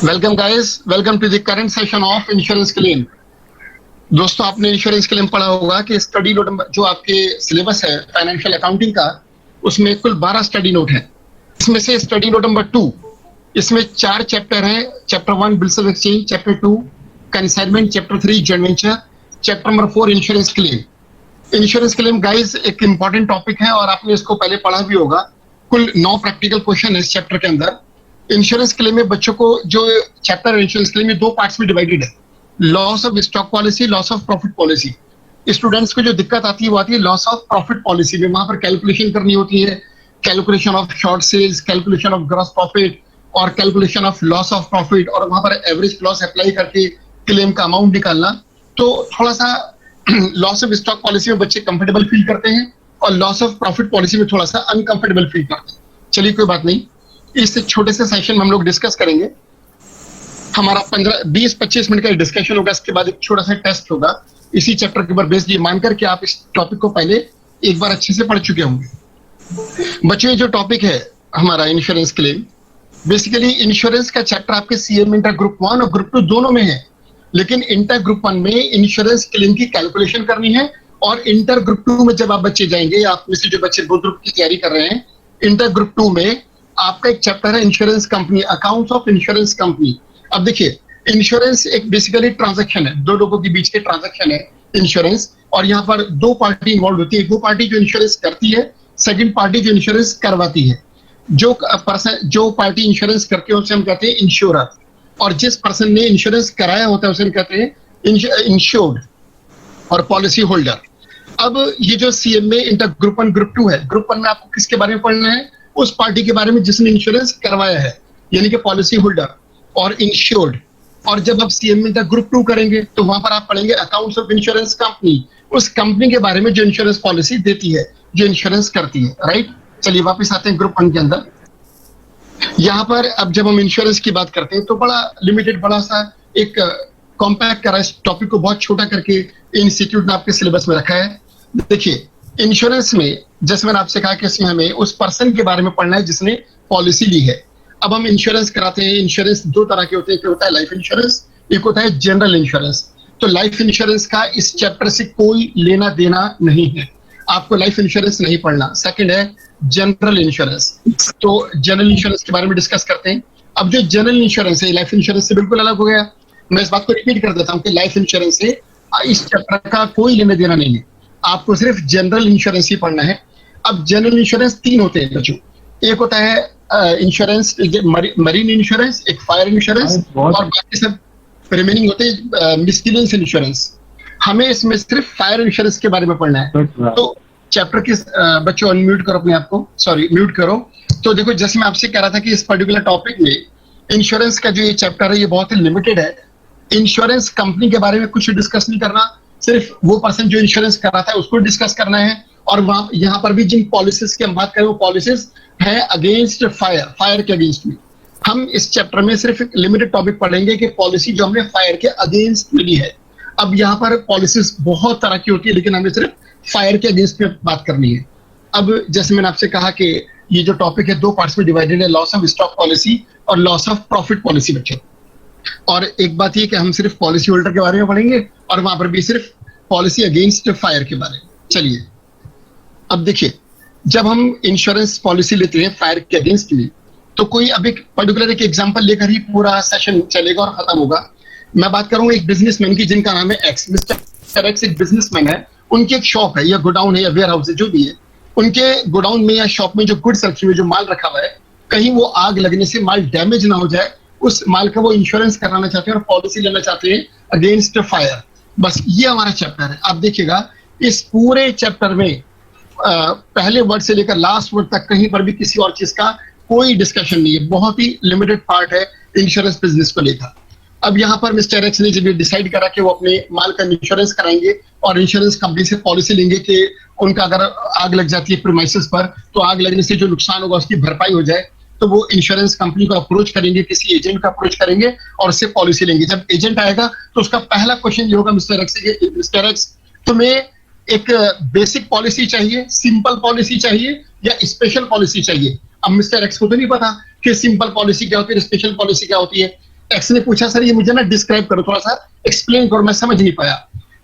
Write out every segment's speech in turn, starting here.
Welcome guys, welcome to the current session of insurance claim. दोस्तों, आपने insurance claim पढ़ा होगा कि स्टडी नोट जो आपके सिलेबस है फाइनेंशियल अकाउंटिंग का, उसमें कुल 12 स्टडी नोट है। इसमें से स्टडी नोट नंबर 2, इसमें 4 चैप्टर हैं। Chapter 1 bills of exchange, chapter 2 consignment, chapter 3 joint venture, chapter number 4 insurance claim. Insurance claim guys एक इंपॉर्टेंट टॉपिक है और आपने इसको पहले पढ़ा भी होगा। कुल 9 प्रैक्टिकल क्वेश्चन है इस चैप्टर के अंदर। इंश्योरेंस क्लेम में बच्चों को जो चैप्टर इंश्योरेंस क्लेम में 2 पार्ट्स में डिवाइडेड है, loss of stock policy, loss of profit policy. Students को जो दिक्कत आती है वो आती है लॉस ऑफ प्रॉफिट पॉलिसी में। वहां पर कैलकुलेशन करनी होती है, calculation of short sales, calculation of gross profit और calculation of loss of profit, और वहां पर एवरेज लॉस अप्लाई करके क्लेम का अमाउंट निकालना। तो थोड़ा सा लॉस ऑफ स्टॉक पॉलिसी में बच्चे कंफर्टेबल फील करते हैं और लॉस ऑफ प्रॉफिट पॉलिसी में थोड़ा सा अनकंफर्टेबल फील करते हैं। चलिए, कोई बात नहीं, इस छोटे से सेशन में हम लोग डिस्कस करेंगे। हमारा 15-20-25 मिनट का डिस्कशन होगा, इसके बाद एक छोटा सा टेस्ट होगा इसी चैप्टर के ऊपर बेस्ड, ये मानकर कि आप इस टॉपिक को पहले एक बार अच्छे से पढ़ चुके होंगे। बच्चों, ये जो टॉपिक है हमारा इंश्योरेंस क्लेम, बेसिकली इंश्योरेंस का चैप्टर आपके सीएम इंटर ग्रुप 1 और ग्रुप 2 दोनों में है, लेकिन इंटर ग्रुप 1 में इंश्योरेंस क्लेम की कैलकुलेशन करनी है और इंटर ग्रुप 2 में जब आप बच्चे जाएंगे, आप में से जो बच्चे बोर्ड ग्रुप की तैयारी कर रहे हैं, इंटर ग्रुप 2 में आपका एक चैप्टर है insurance company, accounts of insurance company. अब देखिए, इंश्योरेंस एक बेसिकली ट्रांजैक्शन है, 2 लोगों के बीच के ट्रांजैक्शन है इंश्योरेंस, और यहाँ पर 2 पार्टी इन्वॉल्व होती है। एक वो पार्टी जो इंश्योरेंस करती है, सेकंड पार्टी जो इंश्योरेंस करवाती है। जो पार्टी इंश्योरेंस करती है उसे हम कहते हैं इंश्योरर, और जिस पर्सन ने इंश्योरेंस कराया होता है उसे हम कहते हैं इंश्योर्ड और पॉलिसी होल्डर। अब ये जो सीएम में इंटर ग्रुप 1 ग्रुप 2 है, ग्रुप 1 में आपको किसके बारे में पढ़ना है? उस पार्टी के बारे में जिसने इंश्योरेंस करवाया है, यानी कि पॉलिसी होल्डर और इंश्योर्ड। और जब आप सीएम में ग्रुप 2 करेंगे तो वहां पर आप पढ़ेंगे अकाउंट्स ऑफ इंश्योरेंस कंपनी, उस कंपनी के बारे में जो इंश्योरेंस पॉलिसी देती है, जो इंश्योरेंस करती है। राइट, चलिए वापस आते हैं ग्रुप 1 के अंदर। यहाँ पर अब जब हम इंश्योरेंस की बात करते हैं तो बड़ा लिमिटेड, बड़ा सा एक कॉम्पैक्ट करा, इस टॉपिक को बहुत छोटा करके इंस्टीट्यूट ने आपके सिलेबस में रखा है। देखिए, इंश्योरेंस में जैसे मैंने आपसे कहा कि इसमें हमें उस पर्सन के बारे में पढ़ना है जिसने पॉलिसी ली है। अब हम इंश्योरेंस कराते हैं, इंश्योरेंस 2 तरह के होते हैं, एक होता है लाइफ इंश्योरेंस, एक होता है जनरल इंश्योरेंस। तो लाइफ इंश्योरेंस का इस चैप्टर से कोई लेना देना नहीं है, आपको लाइफ इंश्योरेंस नहीं पढ़ना। सेकंड है जनरल इंश्योरेंस, तो जनरल इंश्योरेंस के बारे में डिस्कस करते हैं। अब जो जनरल इंश्योरेंस है लाइफ इंश्योरेंस से बिल्कुल अलग हो गया। मैं इस बात को रिपीट कर देता हूँ कि लाइफ इंश्योरेंस से इस चैप्टर का कोई लेना देना नहीं है, आपको सिर्फ जनरल इंश्योरेंस ही पढ़ना है। अब जनरल इंश्योरेंस 3 होते हैं बच्चों, एक होता है इंश्योरेंस मरीन इंश्योरेंस, एक फायर इंश्योरेंस, और बाकी सब रिमेनिंग होते हैं मिसलेनियस इंश्योरेंस। हमें इसमें सिर्फ फायर इंश्योरेंस के बारे में पढ़ना है। तो चैप्टर के बच्चों अनम्यूट करो अपने आप को, सॉरी म्यूट करो। तो देखो, जैसे मैं आपसे कह रहा था कि इस पर्टिकुलर टॉपिक में इंश्योरेंस का जो ये चैप्टर है ये बहुत ही लिमिटेड है। इंश्योरेंस कंपनी के बारे में कुछ डिस्कस नहीं करना, सिर्फ वो पर्सन जो इंश्योरेंस कर रहा था उसको डिस्कस करना है। और वहां यहाँ पर भी जिन पॉलिसीज की हम बात करें वो पॉलिसीज है अगेंस्ट फायर, फायर के अगेंस्ट में। हम इस चैप्टर में सिर्फ एक लिमिटेड टॉपिक पढ़ेंगे कि पॉलिसी जो हमें फायर के अगेंस्ट मिली है। अब यहाँ पर पॉलिसीज बहुत तरह की होती है, लेकिन हमें सिर्फ फायर के अगेंस्ट में बात करनी है। अब जैसे मैंने आपसे कहा कि ये जो टॉपिक है 2 पार्ट्स में डिवाइडेड है, लॉस ऑफ स्टॉक पॉलिसी और लॉस ऑफ प्रॉफिट पॉलिसी बच्चों। और एक बात ये कि हम सिर्फ पॉलिसी होल्डर के बारे में पढ़ेंगे और वहां पर भी सिर्फ पॉलिसी अगेंस्ट फायर के बारे में। चलिए, अब देखिए, जब हम इंश्योरेंस पॉलिसी लेते हैं फायर के अगेंस्ट में, तो कोई अब एक पर्टिकुलर एक एग्जांपल लेकर ही पूरा सेशन चलेगा और खत्म होगा। मैं बात करूंगा एक बिजनेसमैन की जिनका नाम है एक्स। मिस्टर एक्स एक बिजनेसमैन है, उनकी एक शॉप है या गोडाउन है या वेयर हाउस है, जो भी है। उनके गोडाउन में या शॉप में जो गुड्स रखी हुई, जो माल रखा हुआ है, कहीं वो आग लगने से माल डैमेज ना हो जाए, उस माल का वो इंश्योरेंस कराना चाहते हैं और पॉलिसी लेना चाहते हैं अगेंस्ट फायर। बस ये हमारा चैप्टर है। आप देखिएगा, इस पूरे चैप्टर में पहले वर्ड से लेकर लास्ट वर्ड तक कहीं पर भी किसी और चीज का कोई डिस्कशन नहीं है। बहुत ही लिमिटेड पार्ट है इंश्योरेंस बिजनेस को लेकर। अब यहाँ पर मिस्टर एक्स ने जब ये डिसाइड करा कि वो अपने माल का इंश्योरेंस कराएंगे और इंश्योरेंस कंपनी से पॉलिसी लेंगे कि उनका अगर आग लग जाती है प्रीमाइसेस पर, तो आग लगने से जो नुकसान होगा उसकी भरपाई हो जाए, तो वो इंश्योरेंस कंपनी को अप्रोच करेंगे, किसी एजेंट को अप्रोच करेंगे और उससे पॉलिसी लेंगे। जब एजेंट आएगा तो उसका पहला क्वेश्चन ये होगा मिस्टर एक्स से, मिस्टर एक्स तुम्हें एक बेसिक पॉलिसी चाहिए, सिंपल पॉलिसी चाहिए या स्पेशल पॉलिसी चाहिए? अब मिस्टर एक्स को तो नहीं पता कि सिंपल पॉलिसी क्या होती है, स्पेशल पॉलिसी क्या होती है। एक्स ने पूछा सर ये मुझे ना डिस्क्राइब करो, थोड़ा सा एक्सप्लेन करो, मैं समझ नहीं पाया।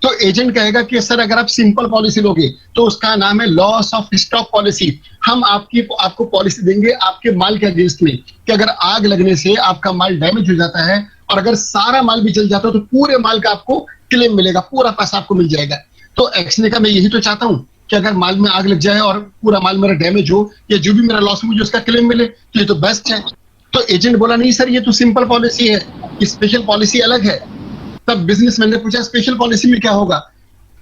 तो एजेंट कहेगा कि सर अगर आप सिंपल पॉलिसी लोगे तो उसका नाम है लॉस ऑफ स्टॉक पॉलिसी। हम आपको पॉलिसी देंगे आपके माल के अगेंस्ट में कि अगर आग लगने से आपका माल डैमेज हो जाता है और अगर सारा माल भी जल जाता है तो पूरे माल का आपको क्लेम मिलेगा, पूरा पैसा आपको मिल जाएगा। तो एक्स ने कहा मैं यही तो चाहता हूं कि अगर माल में आग लग जाए और पूरा माल मेरा डैमेज हो या जो भी मेरा लॉस हो मुझे उसका क्लेम मिले, तो ये तो बेस्ट है। तो एजेंट बोला नहीं सर ये तो सिंपल पॉलिसी है, स्पेशल पॉलिसी अलग है। तब बिजनेसमैन ने पूछा स्पेशल पॉलिसी में क्या होगा?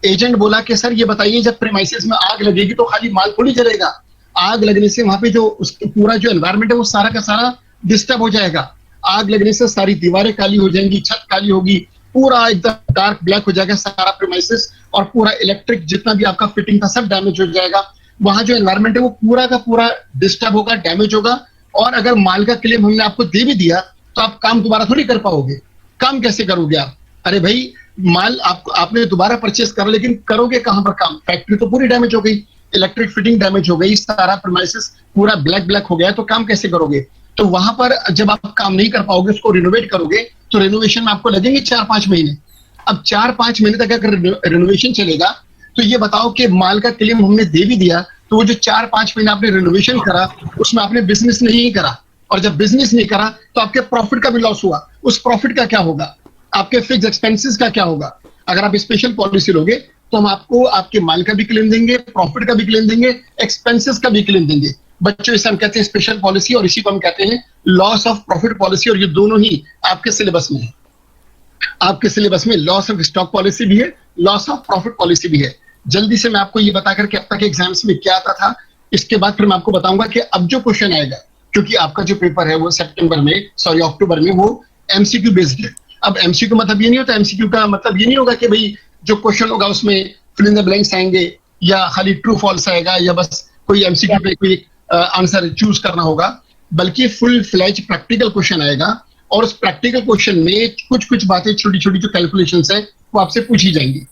एजेंट बोला कि सर ये बताइए जब प्रीमाइसेस में आग लगेगी तो खाली माल थोड़ी जलेगा, आग लगने से वहां पे जो पूरा जो एनवायरमेंट है वो सारा का सारा डिस्टर्ब हो जाएगा। आग लगने से सारी दीवारें काली हो जाएंगी, छत काली होगी, पूरा एकदम डार्क ब्लैक हो जाएगा सारा प्रीमाइसेस, और पूरा इलेक्ट्रिक जितना भी आपका फिटिंग था सब डैमेज हो जाएगा। वहां जो एनवायरमेंट है वो पूरा का पूरा डिस्टर्ब होगा, डैमेज होगा। और अगर माल का क्लेम हमने आपको दे भी दिया तो आप काम दोबारा थोड़ी कर पाओगे। काम कैसे करोगे आप? अरे भाई माल आपने दोबारा परचेस कर, लेकिन करोगे कहां पर काम? फैक्ट्री तो पूरी डैमेज हो गई, इलेक्ट्रिक फिटिंग डैमेज हो गई, सारा प्रीमाइसेस पूरा ब्लैक ब्लैक हो गया, तो काम कैसे करोगे? तो वहां पर जब आप काम नहीं कर पाओगे, उसको रिनोवेट करोगे, तो रिनोवेशन में आपको लगेंगे 4-5 महीने। अब 4-5 महीने तक अगर रिनोवेशन चलेगा तो ये बताओ कि माल का क्लेम हमने दे भी दिया तो वो जो 4-5 महीने आपने रिनोवेशन करा उसमें आपने बिजनेस नहीं करा, और जब बिजनेस नहीं करा तो आपके प्रॉफिट का भी लॉस हुआ। उस प्रॉफिट का क्या होगा? आपके फिक्स एक्सपेंसेस का क्या होगा? अगर आप स्पेशल पॉलिसी लोगे तो हम आपको आपके माल का भी क्लेम देंगे, प्रॉफिट का भी क्लेम देंगे, एक्सपेंसेस का भी क्लेम देंगे। बच्चों इसे हम कहते हैं स्पेशल पॉलिसी और इसी को हम कहते हैं लॉस ऑफ प्रॉफिट पॉलिसी, और ये दोनों ही आपके सिलेबस में है। आपके सिलेबस में लॉस ऑफ स्टॉक पॉलिसी भी है, लॉस ऑफ प्रॉफिट पॉलिसी भी है। जल्दी से मैं आपको ये बताकर कि अब तक एग्जाम्स में क्या आता था, इसके बाद फिर मैं आपको बताऊंगा कि अब जो क्वेश्चन आएगा, क्योंकि आपका जो पेपर है वो अक्टूबर में वो एमसीक्यू बेस्ड है। अब एमसीक्यू मतलब ये नहीं होता, एमसीक्यू का मतलब ये नहीं होगा कि भाई जो क्वेश्चन होगा उसमें फिल इन द ब्लैंक्स आएंगे या खाली ट्रू फॉल्स आएगा या बस कोई एमसीक्यू पे कोई आंसर चूज करना होगा, बल्कि फुल फ्लैज प्रैक्टिकल क्वेश्चन आएगा। और उस प्रैक्टिकल क्वेश्चन में कुछ कुछ बातें, छोटी छोटी जो कैलकुलेशंस है वो आपसे पूछी जाएंगी।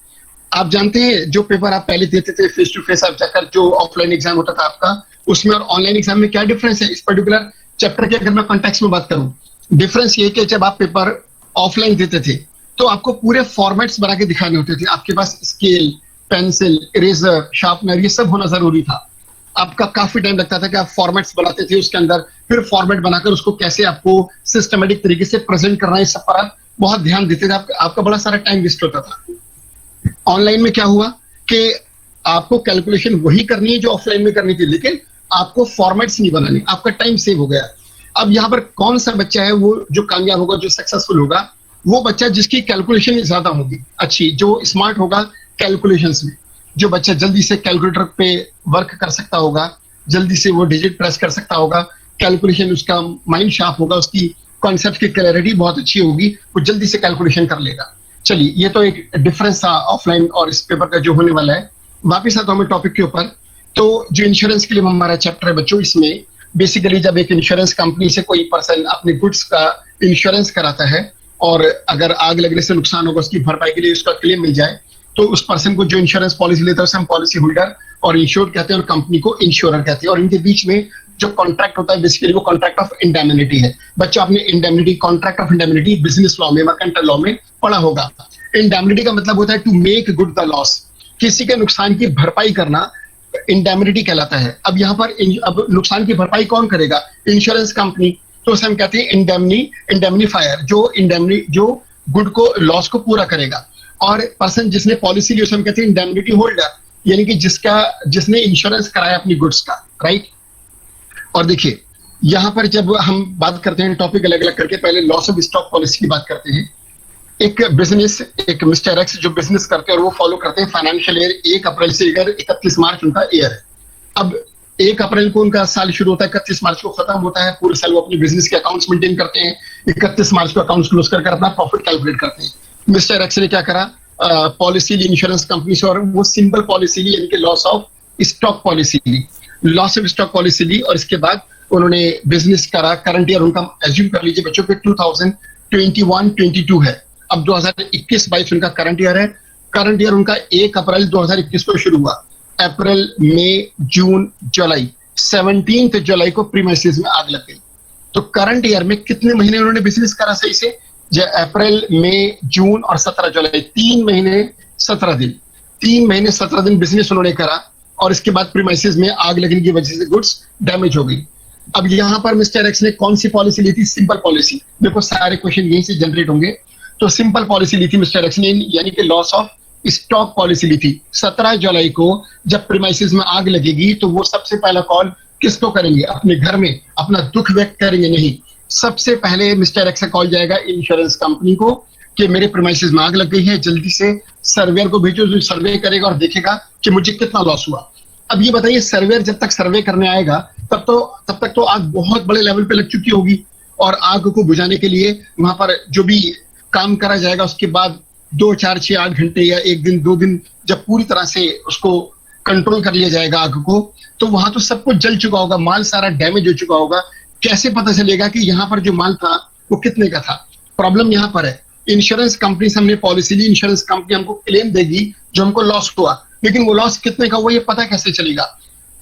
आप जानते हैं जो पेपर आप पहले देते थे फेस टू फेस, आप जाकर जो ऑफलाइन एग्जाम होता था आपका, उसमें और ऑनलाइन एग्जाम में क्या डिफरेंस है? इस पर्टिकुलर चैप्टर के अगर मैं कॉन्टेक्स्ट में बात करूं, डिफरेंस ये कि जब आप पेपर ऑफलाइन देते थे तो आपको पूरे फॉर्मेट्स बना के दिखाने होते थे। आपके पास स्केल, पेंसिल, इरेजर, शार्पनर ये सब होना जरूरी था। आपका काफी टाइम लगता था कि आप फॉर्मेट्स बनाते थे, उसके अंदर फिर फॉर्मेट बनाकर उसको कैसे आपको सिस्टमेटिक तरीके से प्रेजेंट करना है, इस सब पर आप बहुत ध्यान देते थे। आपका बड़ा सारा टाइम वेस्ट होता था। ऑनलाइन में क्या हुआ कि आपको कैलकुलेशन वही करनी है जो ऑफलाइन में करनी थी, लेकिन आपको फॉर्मेट्स नहीं बनाने, आपका टाइम सेव हो गया। अब यहाँ पर कौन सा बच्चा है वो जो कामयाब होगा, जो सक्सेसफुल होगा? वो बच्चा जिसकी कैलकुलेशन ज्यादा होगी अच्छी, जो स्मार्ट होगा कैलकुलेशंस में, जो बच्चा जल्दी से कैलकुलेटर पे वर्क कर सकता होगा, जल्दी से वो डिजिट प्रेस कर सकता होगा, कैलकुलेशन उसका माइंड शार्प होगा, उसकी कॉन्सेप्ट की क्लैरिटी बहुत अच्छी होगी, वो जल्दी से कैलकुलेशन कर लेगा। चलिए, ये तो एक डिफरेंस था ऑफलाइन और इस पेपर का जो होने वाला है। वापिस आता हूं मैं टॉपिक के ऊपर। तो जो इंश्योरेंस के लिए हमारा चैप्टर है बच्चों, इसमें बेसिकली जब एक इंश्योरेंस कंपनी से कोई पर्सन अपने गुड्स का इंश्योरेंस कराता है और अगर आग लगने से नुकसान होगा उसकी भरपाई के लिए उसका क्लेम मिल जाए, तो उस पर्सन को जो इंश्योरेंस पॉलिसी लेता है उसे हम पॉलिसी होल्डर और इंश्योर्ड कहते हैं और कंपनी को इंश्योरर कहते हैं। और इनके बीच में जो कॉन्ट्रैक्ट होता है बेसिकली वो कॉन्ट्रैक्ट ऑफ इंडेमनिटी है। बच्चों आपने indemnity, contract of indemnity business law में, मर्केंटाइल लॉ में पढ़ा होगा। इंडेमनिटी का मतलब होता है to make good the loss, किसी के नुकसान की भरपाई करना इंडेमनिटी कहलाता है। अब यहाँ पर अब नुकसान की भरपाई कौन करेगा? Insurance company. तो उसे हम कहते हैं इंडेमनीफायर, जो गुड को, लॉस को पूरा करेगा। और पर्सन जिसने पॉलिसी ली उसे हम कहते हैं इंडेमनिटी होल्डर, यानी कि जिसने इंश्योरेंस कराया अपनी गुड्स का, राइट। और देखिए यहां पर जब हम बात करते हैं टॉपिक अलग अलग करके, पहले लॉस ऑफ स्टॉक पॉलिसी की बात करते हैं। एक बिजनेस, एक मिस्टर एक्स जो बिजनेस करते हैं और वो फॉलो करते हैं फाइनेंशियल ईयर 1 अप्रैल से लेकर 31 मार्च उनका ईयर है। अब 1 अप्रैल को उनका साल शुरू होता है, 31 मार्च को खत्म होता है। पूरे साल वो अपने बिजनेस के अकाउंट्स मेंटेन करते हैं, 31 मार्च को अकाउंट्स क्लोज कर अपना प्रॉफिट कैलकुलेट करते हैं। मिस्टर एक्स ने क्या करा? पॉलिसी ली इंश्योरेंस कंपनी से और वो सिंपल पॉलिसी ली, यानी कि लॉस ऑफ स्टॉक पॉलिसी ली। लॉस ऑफ स्टॉक पॉलिसी ली और इसके बाद उन्होंने बिजनेस करा। करंट ईयर उनका एज्यूम कर लीजिए बच्चों पे 2021-22 है। अब 2021-22 उनका करंट ईयर है। करंट ईयर उनका 1 अप्रैल 2021 को शुरू हुआ। अप्रैल, मई, जून, जुलाई, 17 जुलाई को प्रीमाइसेस में आग लग गई। तो करंट ईयर में कितने महीने उन्होंने बिजनेस करा सही से? जो अप्रैल, मई, जून और 17 जुलाई, 3 महीने 17 दिन, 3 महीने 17 दिन बिजनेस उन्होंने करा, और इसके बाद प्रीमाइसेस में आग लगने की वजह से गुड्स डैमेज हो गई। अब यहाँ पर मिस्टर एक्स ने कौन सी पॉलिसी ली थी? Simple policy. देखो सारे क्वेश्चन यहीं से जनरेट होंगे। तो सिंपल पॉलिसी ली थी मिस्टर एक्स ने, यानी कि लॉस ऑफ स्टॉक पॉलिसी ली थी। 17 जुलाई को जब प्रीमाइसेस में आग लगेगी तो वो सबसे पहला कॉल किसको करेंगे? अपने घर में अपना दुख व्यक्त करेंगे? नहीं, सबसे पहले मिस्टर एक्स का कॉल जाएगा इंश्योरेंस कंपनी को कि मेरे प्रीमाइसेस में आग लग गई है, जल्दी से सर्वेयर को भेजो, जो सर्वे करेगा और देखेगा कि मुझे कितना लॉस हुआ। अब ये बताइए, सर्वेयर जब तक सर्वे करने आएगा तब तक तो आग बहुत बड़े लेवल पे लग चुकी होगी, और आग को बुझाने के लिए वहां पर जो भी काम करा जाएगा उसके बाद 2, 4, 6, 8 घंटे या 1 दिन 2 दिन जब पूरी तरह से उसको कंट्रोल कर लिया जाएगा आग को, तो वहां तो सब कुछ जल चुका होगा, माल सारा डैमेज हो चुका होगा। कैसे पता चलेगा कि यहाँ पर जो माल था वो कितने का था? प्रॉब्लम यहाँ पर है, इंश्योरेंस कंपनी से हमने पॉलिसी ली, इंश्योरेंस कंपनी हमको क्लेम देगी जो हमको लॉस हुआ, लेकिन वो लॉस कितने का हुआ ये पता कैसे चलेगा?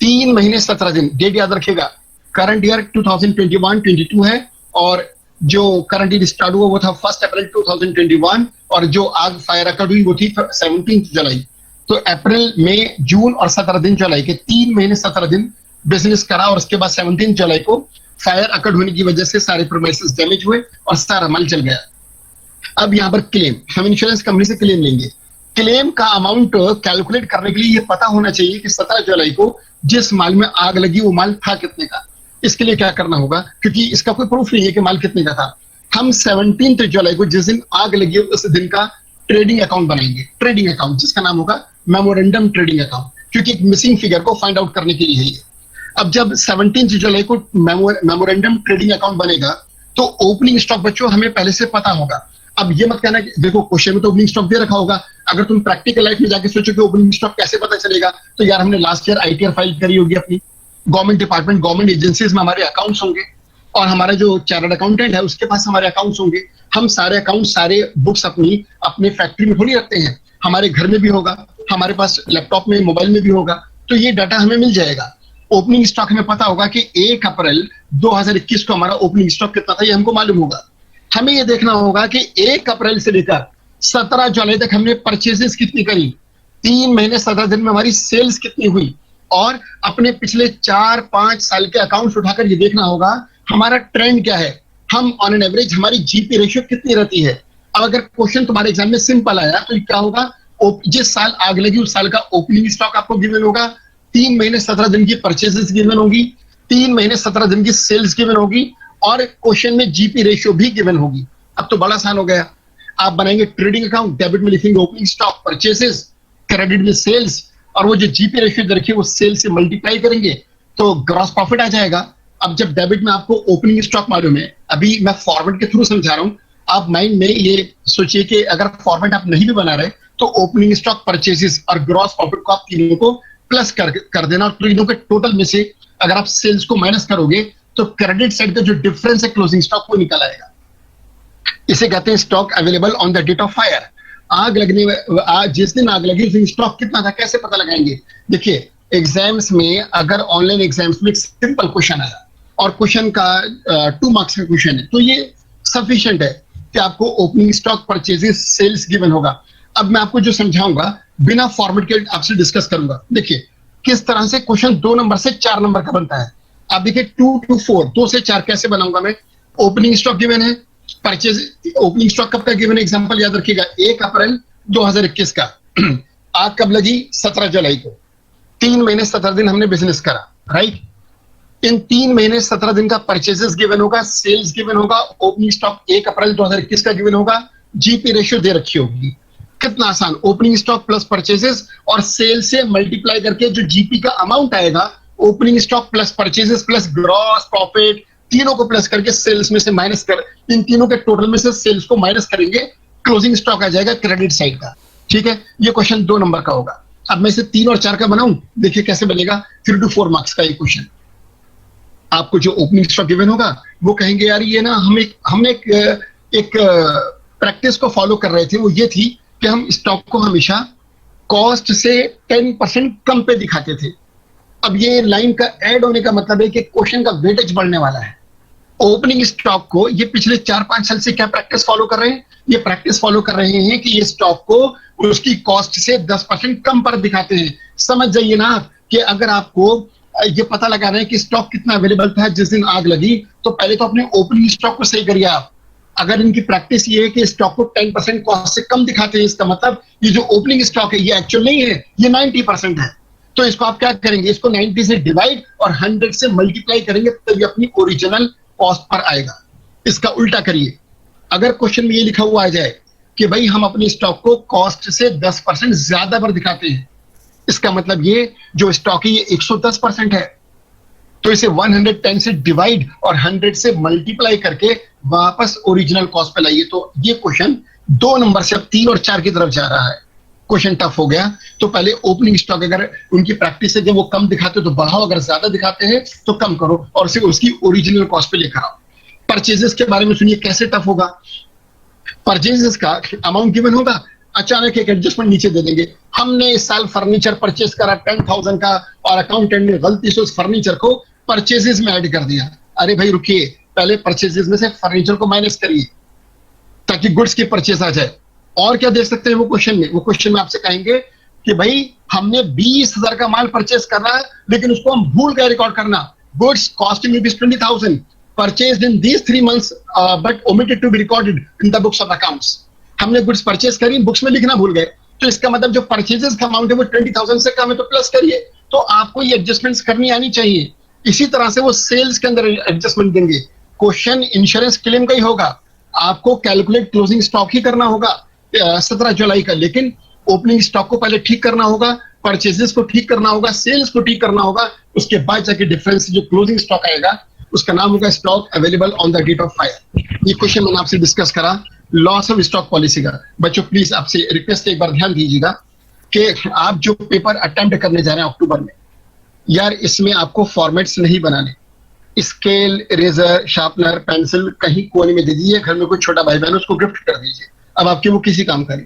3 महीने 17 दिन, डेट याद रखेगा। करंट ईयर 2021-22 है, और जो करंट ईयर स्टार्ट हुआ वो था 1 अप्रैल 2021, और जो आग फायर अकड़ हुई वो थी 17 जुलाई। तो अप्रैल, मई, जून और 17 दिन जुलाई के 3 महीने 17 दिन बिजनेस करा, और उसके बाद 17 जुलाई को फायर अकड़ होने की वजह से सारे प्रीमाइसेस डैमेज हुए और सारा माल जल गया। अब यहाँ पर क्लेम, हम इंश्योरेंस कंपनी से क्लेम लेंगे। क्लेम का अमाउंट कैलकुलेट करने के लिए ये पता होना चाहिए कि 17 जुलाई को जिस माल में आग लगी वो माल था कितने का। इसके लिए क्या करना होगा, क्योंकि इसका कोई प्रूफ नहीं है कि माल कितने का था। हम 17 जुलाई को जिस दिन आग लगी उस दिन का ट्रेडिंग अकाउंट बनाएंगे, ट्रेडिंग अकाउंट जिसका नाम होगा मेमोरेंडम ट्रेडिंग अकाउंट, क्योंकि एक मिसिंग फिगर को फाइंड आउट करने के लिए है ये। अब जब 17 जुलाई को मेमोरेंडम ट्रेडिंग अकाउंट बनेगा तो ओपनिंग स्टॉक बच्चों हमें पहले से पता होगा। अब ये मत कहना कि देखो क्वेश्चन में तो ओपनिंग स्टॉक दे रखा होगा, अगर तुम प्रैक्टिकल लाइफ में जाके सोचो कि ओपनिंग स्टॉक कैसे पता चलेगा, तो यार हमने लास्ट ईयर आईटीआर फाइल करी होगी अपनी, गवर्नमेंट डिपार्टमेंट, गवर्नमेंट एजेंसीज में हमारे अकाउंट्स होंगे, और हमारा जो चार्टर्ड अकाउंटेंट है उसके पास हमारे अकाउंट्स होंगे। हम सारे अकाउंट, सारे बुक्स अपने फैक्ट्री में थोड़ी रखते हैं, हमारे घर में भी होगा, हमारे पास लैपटॉप में, मोबाइल में भी होगा, तो ये डाटा हमें मिल जाएगा। ओपनिंग स्टॉक हमें पता होगा कि 1 अप्रैल 2021 को हमारा ओपनिंग स्टॉक कितना था, ये हमको मालूम होगा। हमें ये देखना होगा कि 1 अप्रैल से लेकर 17 जुलाई तक हमने परचेजेस कितनी करी, 3 महीने 17 दिन में हमारी सेल्स कितनी हुई, और अपने पिछले 4-5 साल के अकाउंट्स उठाकर ये देखना होगा हमारा ट्रेंड क्या है, हम ऑन एन एवरेज हमारी जीपी रेशियो कितनी रहती है। अब अगर क्वेश्चन तुम्हारे एग्जाम में सिंपल आया तो क्या होगा, जिस साल आग लगी उस साल का ओपनिंग स्टॉक आपको गिवन होगा, 3 महीने 17 दिन की परचेजेस गिवन होगी, 3 महीने 17 दिन की सेल्स गिवन होगी, और क्वेश्चन में जीपी रेशियो भी गिवन होगी। अब तो बड़ा आसान हो गया, आप बनाएंगे ट्रेडिंग अकाउंट, डेबिट में लिखेंगे ओपनिंग स्टॉक परचेसेस, क्रेडिट में सेल्स, और वो जो जीपी रेशियो दे रखी है वो सेल्स से मल्टीप्लाई करेंगे तो ग्रॉस प्रॉफिट आ जाएगा। अब जब डेबिट में आपको ओपनिंग स्टॉक मालूम है, अभी मैं फॉर्मेट के थ्रू समझा रहा हूं, आप माइंड में ये सोचिए कि अगर फॉर्मेट आप नहीं भी बना रहे तो ओपनिंग स्टॉक, परचेसेस और ग्रॉस प्रॉफिट को आप तीनों को प्लस कर देना, और तीनों के टोटल में से अगर आप सेल्स को माइनस करोगे तो क्रेडिट साइड का जो डिफरेंस है क्लोजिंग स्टॉक वो निकल आएगा। इसे कहते हैं stock available on the date of fire. आग लगने में, जिस दिन आग लगी उस दिन स्टॉक कितना था, कैसे पता लगाएंगे? देखिए एग्जाम्स में, अगर ऑनलाइन एग्जाम्स में एक सिंपल क्वेश्चन आया और क्वेश्चन का 2 मार्क्स का क्वेश्चन है, तो ये सफिशिएंट है कि आपको opening stock, purchases, sales given होगा। अब मैं आपको जो समझाऊंगा बिना फॉर्मेट के आपसे डिस्कस करूंगा। देखिए किस तरह से क्वेश्चन 2 नंबर से 4 नंबर का बनता है। आप देखिए 2 to 4, 2 से 4 कैसे बनाऊंगा मैं। ओपनिंग स्टॉक गिवन है, परचेज, ओपनिंग स्टॉक कब का गिवन है, एग्जांपल याद रखिएगा 1 अप्रैल 2021 का। आग कब लगी, 17 जुलाई को, 3 महीने 17 दिन हमने बिजनेस करा, राइट। इन 3 महीने 17 दिन का परचेजेस गिवन होगा, सेल्स गिवन होगा, ओपनिंग स्टॉक 1 अप्रैल 2021 का गिवन होगा, जीपी रेशियो दे रखी होगी। कितना आसान, ओपनिंग स्टॉक प्लस परचेजेस और सेल से मल्टीप्लाई करके जो जीपी का अमाउंट आएगा, opening stock plus purchases plus gross profit, तीनों को प्लस करके सेल्स में से माइनस कर, इन तीनों के टोटल में से सेल्स को माइनस करेंगे, क्लोजिंग स्टॉक आ जाएगा क्रेडिट साइड का। ठीक है, ये क्वेश्चन 2 नंबर का होगा। अब मैं इसे 3 और 4 का बनाऊं, देखिए कैसे बनेगा। 3 to 4 मार्क्स का ये क्वेश्चन। आपको जो ओपनिंग स्टॉक गिवन होगा वो कहेंगे यार ये ना हम एक प्रैक्टिस को फॉलो कर रहे थे, वो ये थी कि हम स्टॉक को हमेशा कॉस्ट से 10% कम पे दिखाते थे। अब ये लाइन का ऐड होने का मतलब है कि क्वेश्चन का वेटेज बढ़ने वाला है। ओपनिंग स्टॉक को ये पिछले 4-5 साल से क्या प्रैक्टिस फॉलो कर रहे हैं? ये प्रैक्टिस फॉलो कर रहे हैं कि ये स्टॉक को उसकी कॉस्ट से 10% कम पर दिखाते हैं। समझ जाइए ना कि अगर आपको ये पता लगा रहे हैं कि स्टॉक कितना अवेलेबल था जिस दिन आग लगी, तो पहले तो अपने ओपनिंग स्टॉक को सही करिए आप। अगर इनकी प्रैक्टिस ये है कि स्टॉक को 10% कॉस्ट से कम दिखाते हैं, इसका मतलब ये जो ओपनिंग स्टॉक है ये एक्चुअल नहीं है, ये 90% है। तो इसको आप क्या करेंगे? इसको 90 से डिवाइड और 100 से मल्टीप्लाई करेंगे, तभी अपनी ओरिजिनल कॉस्ट पर आएगा। इसका उल्टा करिए। अगर क्वेश्चन में ये लिखा हुआ आ जाए कि भाई हम अपने स्टॉक को कॉस्ट से 10% ज्यादा पर दिखाते हैं, इसका मतलब ये जो स्टॉक है ये 110% है, तो इसे 110 से डिवाइड और 100 से मल्टीप्लाई करके वापस ओरिजिनल कॉस्ट पे लाइए। तो ये क्वेश्चन 2 नंबर से अब 3 और 4 की तरफ जा रहा है। क्वेश्चन टफ हो गया। तो पहले ओपनिंग स्टॉक अगर उनकी प्रैक्टिस है जब वो कम दिखाते हो तो बढ़ाओ, अगर ज्यादा दिखाते हैं तो कम करो और सिर्फ उसकी ओरिजिनल कॉस्ट पे लेकर आओ। परचेजेस के बारे में सुनिए कैसे टफ होगा। परचेजेस का अमाउंट गिवन होगा, अचानक एक एडजस्टमेंट नीचे दे देंगे। हमने इस साल फर्नीचर परचेज करा 10,000 का और अकाउंटेंट ने गलती से उस फर्नीचर को परचेजेस में ऐड कर दिया। अरे भाई रुकिए, पहले परचेजेस में से फर्नीचर को माइनस करिए ताकि गुड्स की परचेज आ जाए। और क्या देख सकते हैं वो क्वेश्चन में? वो क्वेश्चन में आपसे कहेंगे कि भाई हमने 20,000 का माल परचेज करना है लेकिन उसको हम भूल गए रिकॉर्ड करना। Goods costing rupees 20,000 purchased in these 3 months but omitted to be recorded in the books of accounts. हमने गुड्स परचेज करी, बुक्स में लिखना भूल गए, तो इसका मतलब जो परचेजेस का अमाउंट है वो 20,000 से कम है, तो प्लस करिए। तो आपको ये एडजस्टमेंट्स करनी आनी चाहिए। इसी तरह से वो सेल्स के अंदर एडजस्टमेंट देंगे। क्वेश्चन इंश्योरेंस क्लेम का ही होगा, आपको कैलकुलेट क्लोजिंग स्टॉक ही करना होगा 17 जुलाई का, लेकिन ओपनिंग स्टॉक को पहले ठीक करना होगा, परचेजेस को ठीक करना होगा, सेल्स को ठीक करना होगा, उसके बाद जाके डिफरेंस जो क्लोजिंग स्टॉक आएगा उसका नाम होगा stock available on the date of fire. ये क्वेश्चन मैंने आपसे डिस्कस करा लॉस ऑफ स्टॉक पॉलिसी का। बच्चों प्लीज आपसे रिक्वेस्ट एक बार ध्यान दीजिएगा कि आप जो पेपर अटेम्प्ट करने जा रहे हैं अक्टूबर में, यार इसमें आपको फॉर्मेट्स नहीं बनाने। स्केल, इरेजर, शार्पनर, पेंसिल कहीं कोने में दे दीजिए, घर में कोई छोटा भाई बहन उसको गिफ्ट कर दीजिए। अब आपके वो किसी काम करें,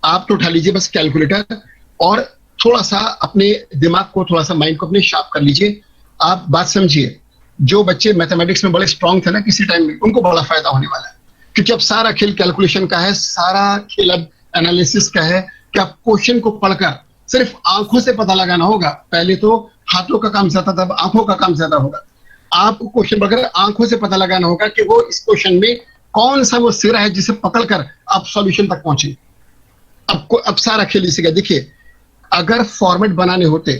आप तो उठा लीजिए बस कैलकुलेटर और थोड़ा सा अपने दिमाग को, थोड़ा सा माइंड को अपने शार्प कर लीजिए। आप बात समझिए, जो बच्चे मैथमेटिक्स में बड़े स्ट्रांग थे ना किसी टाइम में, उनको बड़ा फायदा होने वाला है, क्योंकि अब सारा खेल कैलकुलेशन का है, सारा खेल अब एनालिसिस का है कि आप क्वेश्चन को पढ़कर सिर्फ आंखों से पता लगाना होगा। पहले तो हाथों का काम ज्यादा था, अब आंखों का काम ज्यादा होगा। आपको क्वेश्चन पढ़कर आंखों से पता लगाना होगा कि वो इस क्वेश्चन में कौन सा वो सिरा है जिसे पकड़कर आप सॉल्यूशन तक पहुंचे। अब सारा खेल इसी का। देखिए, अगर फॉर्मेट बनाने होते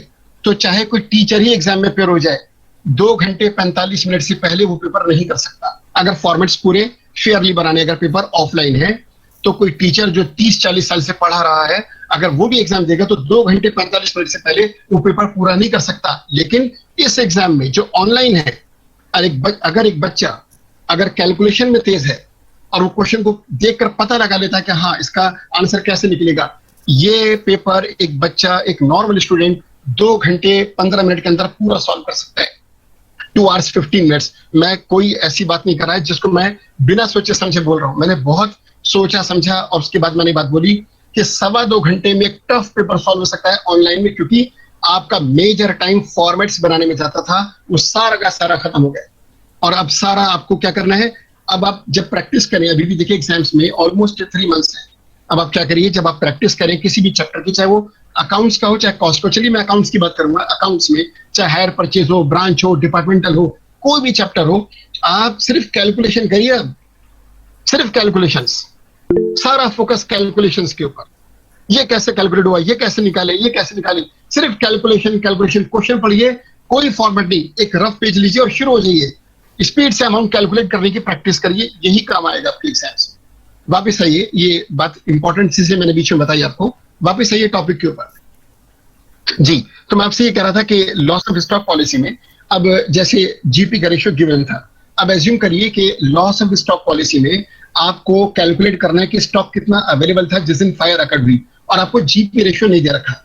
तो चाहे कोई टीचर ही एग्जाम में पेयर हो जाए, 2 घंटे 45 मिनट से पहले वो पेपर नहीं कर सकता। अगर फॉर्मेट्स पूरे फेयरली बनाने, अगर पेपर ऑफलाइन है तो कोई टीचर जो 30-40 साल से पढ़ा रहा है, अगर वो भी एग्जाम देगा तो 2 घंटे 45 मिनट से पहले वो पेपर पूरा नहीं कर सकता। लेकिन इस एग्जाम में जो ऑनलाइन है, अगर एक बच्चा अगर कैलकुलेशन में तेज है और वो क्वेश्चन को देखकर पता लगा लेता है कि हाँ इसका आंसर कैसे निकलेगा, ये पेपर एक बच्चा, एक नॉर्मल स्टूडेंट 2 घंटे 15 मिनट के अंदर पूरा सॉल्व कर सकता है। 2 hours 15 minutes। मैं कोई ऐसी बात नहीं कर रहा है जिसको मैं बिना सोचे समझे बोल रहा हूं। मैंने बहुत सोचा समझा और उसके बाद मैंने बात बोली कि 2.25 घंटे में एक टफ पेपर सॉल्व हो सकता है ऑनलाइन में, क्योंकि आपका मेजर टाइम फॉर्मेट्स बनाने में जाता था, वो सारा का सारा खत्म हो गया। और अब सारा आपको क्या करना है, अब आप जब प्रैक्टिस करें, अभी भी देखिए एग्जाम्स में ऑलमोस्ट 3 months है। अब आप क्या करिए, जब आप प्रैक्टिस करें किसी भी चैप्टर की, चाहे वो अकाउंट्स का हो चाहे कॉस्ट का, चलिए मैं अकाउंट्स की बात करूंगा। अकाउंट्स में चाहे हायर परचेज हो, ब्रांच हो, डिपार्टमेंटल हो, कोई भी चैप्टर हो, आप सिर्फ कैलकुलेशन करिए। अब सिर्फ कैलकुलेशंस, सारा फोकस कैलकुलेशंस के ऊपर। ये कैसे कैलकुलेट हुआ, ये कैसे निकाले, ये कैसे निकाले, सिर्फ कैलकुलेशन कैलकुलेशन। क्वेश्चन पढ़िए, कोई फॉर्मेट नहीं, एक रफ पेज लीजिए और शुरू हो जाइए। स्पीड से अमाउंट कैलकुलेट करने की प्रैक्टिस करिए, यही काम आएगा आपके एग्जाम्स में। वापिस आइए, ये बात इंपॉर्टेंट चीज मैंने बीच में बताई आपको। वापिस आइए टॉपिक के ऊपर जी। तो मैं आपसे ये कह रहा था कि लॉस ऑफ स्टॉक पॉलिसी में अब जैसे जीपी का रेशियो गिवन था, अब एज्यूम करिए कि लॉस ऑफ स्टॉक पॉलिसी में आपको कैलकुलेट करना है कि स्टॉक कितना अवेलेबल था जिस दिन फायर अकर्ड हुई, और आपको जीपी रेशियो नहीं दे रखा।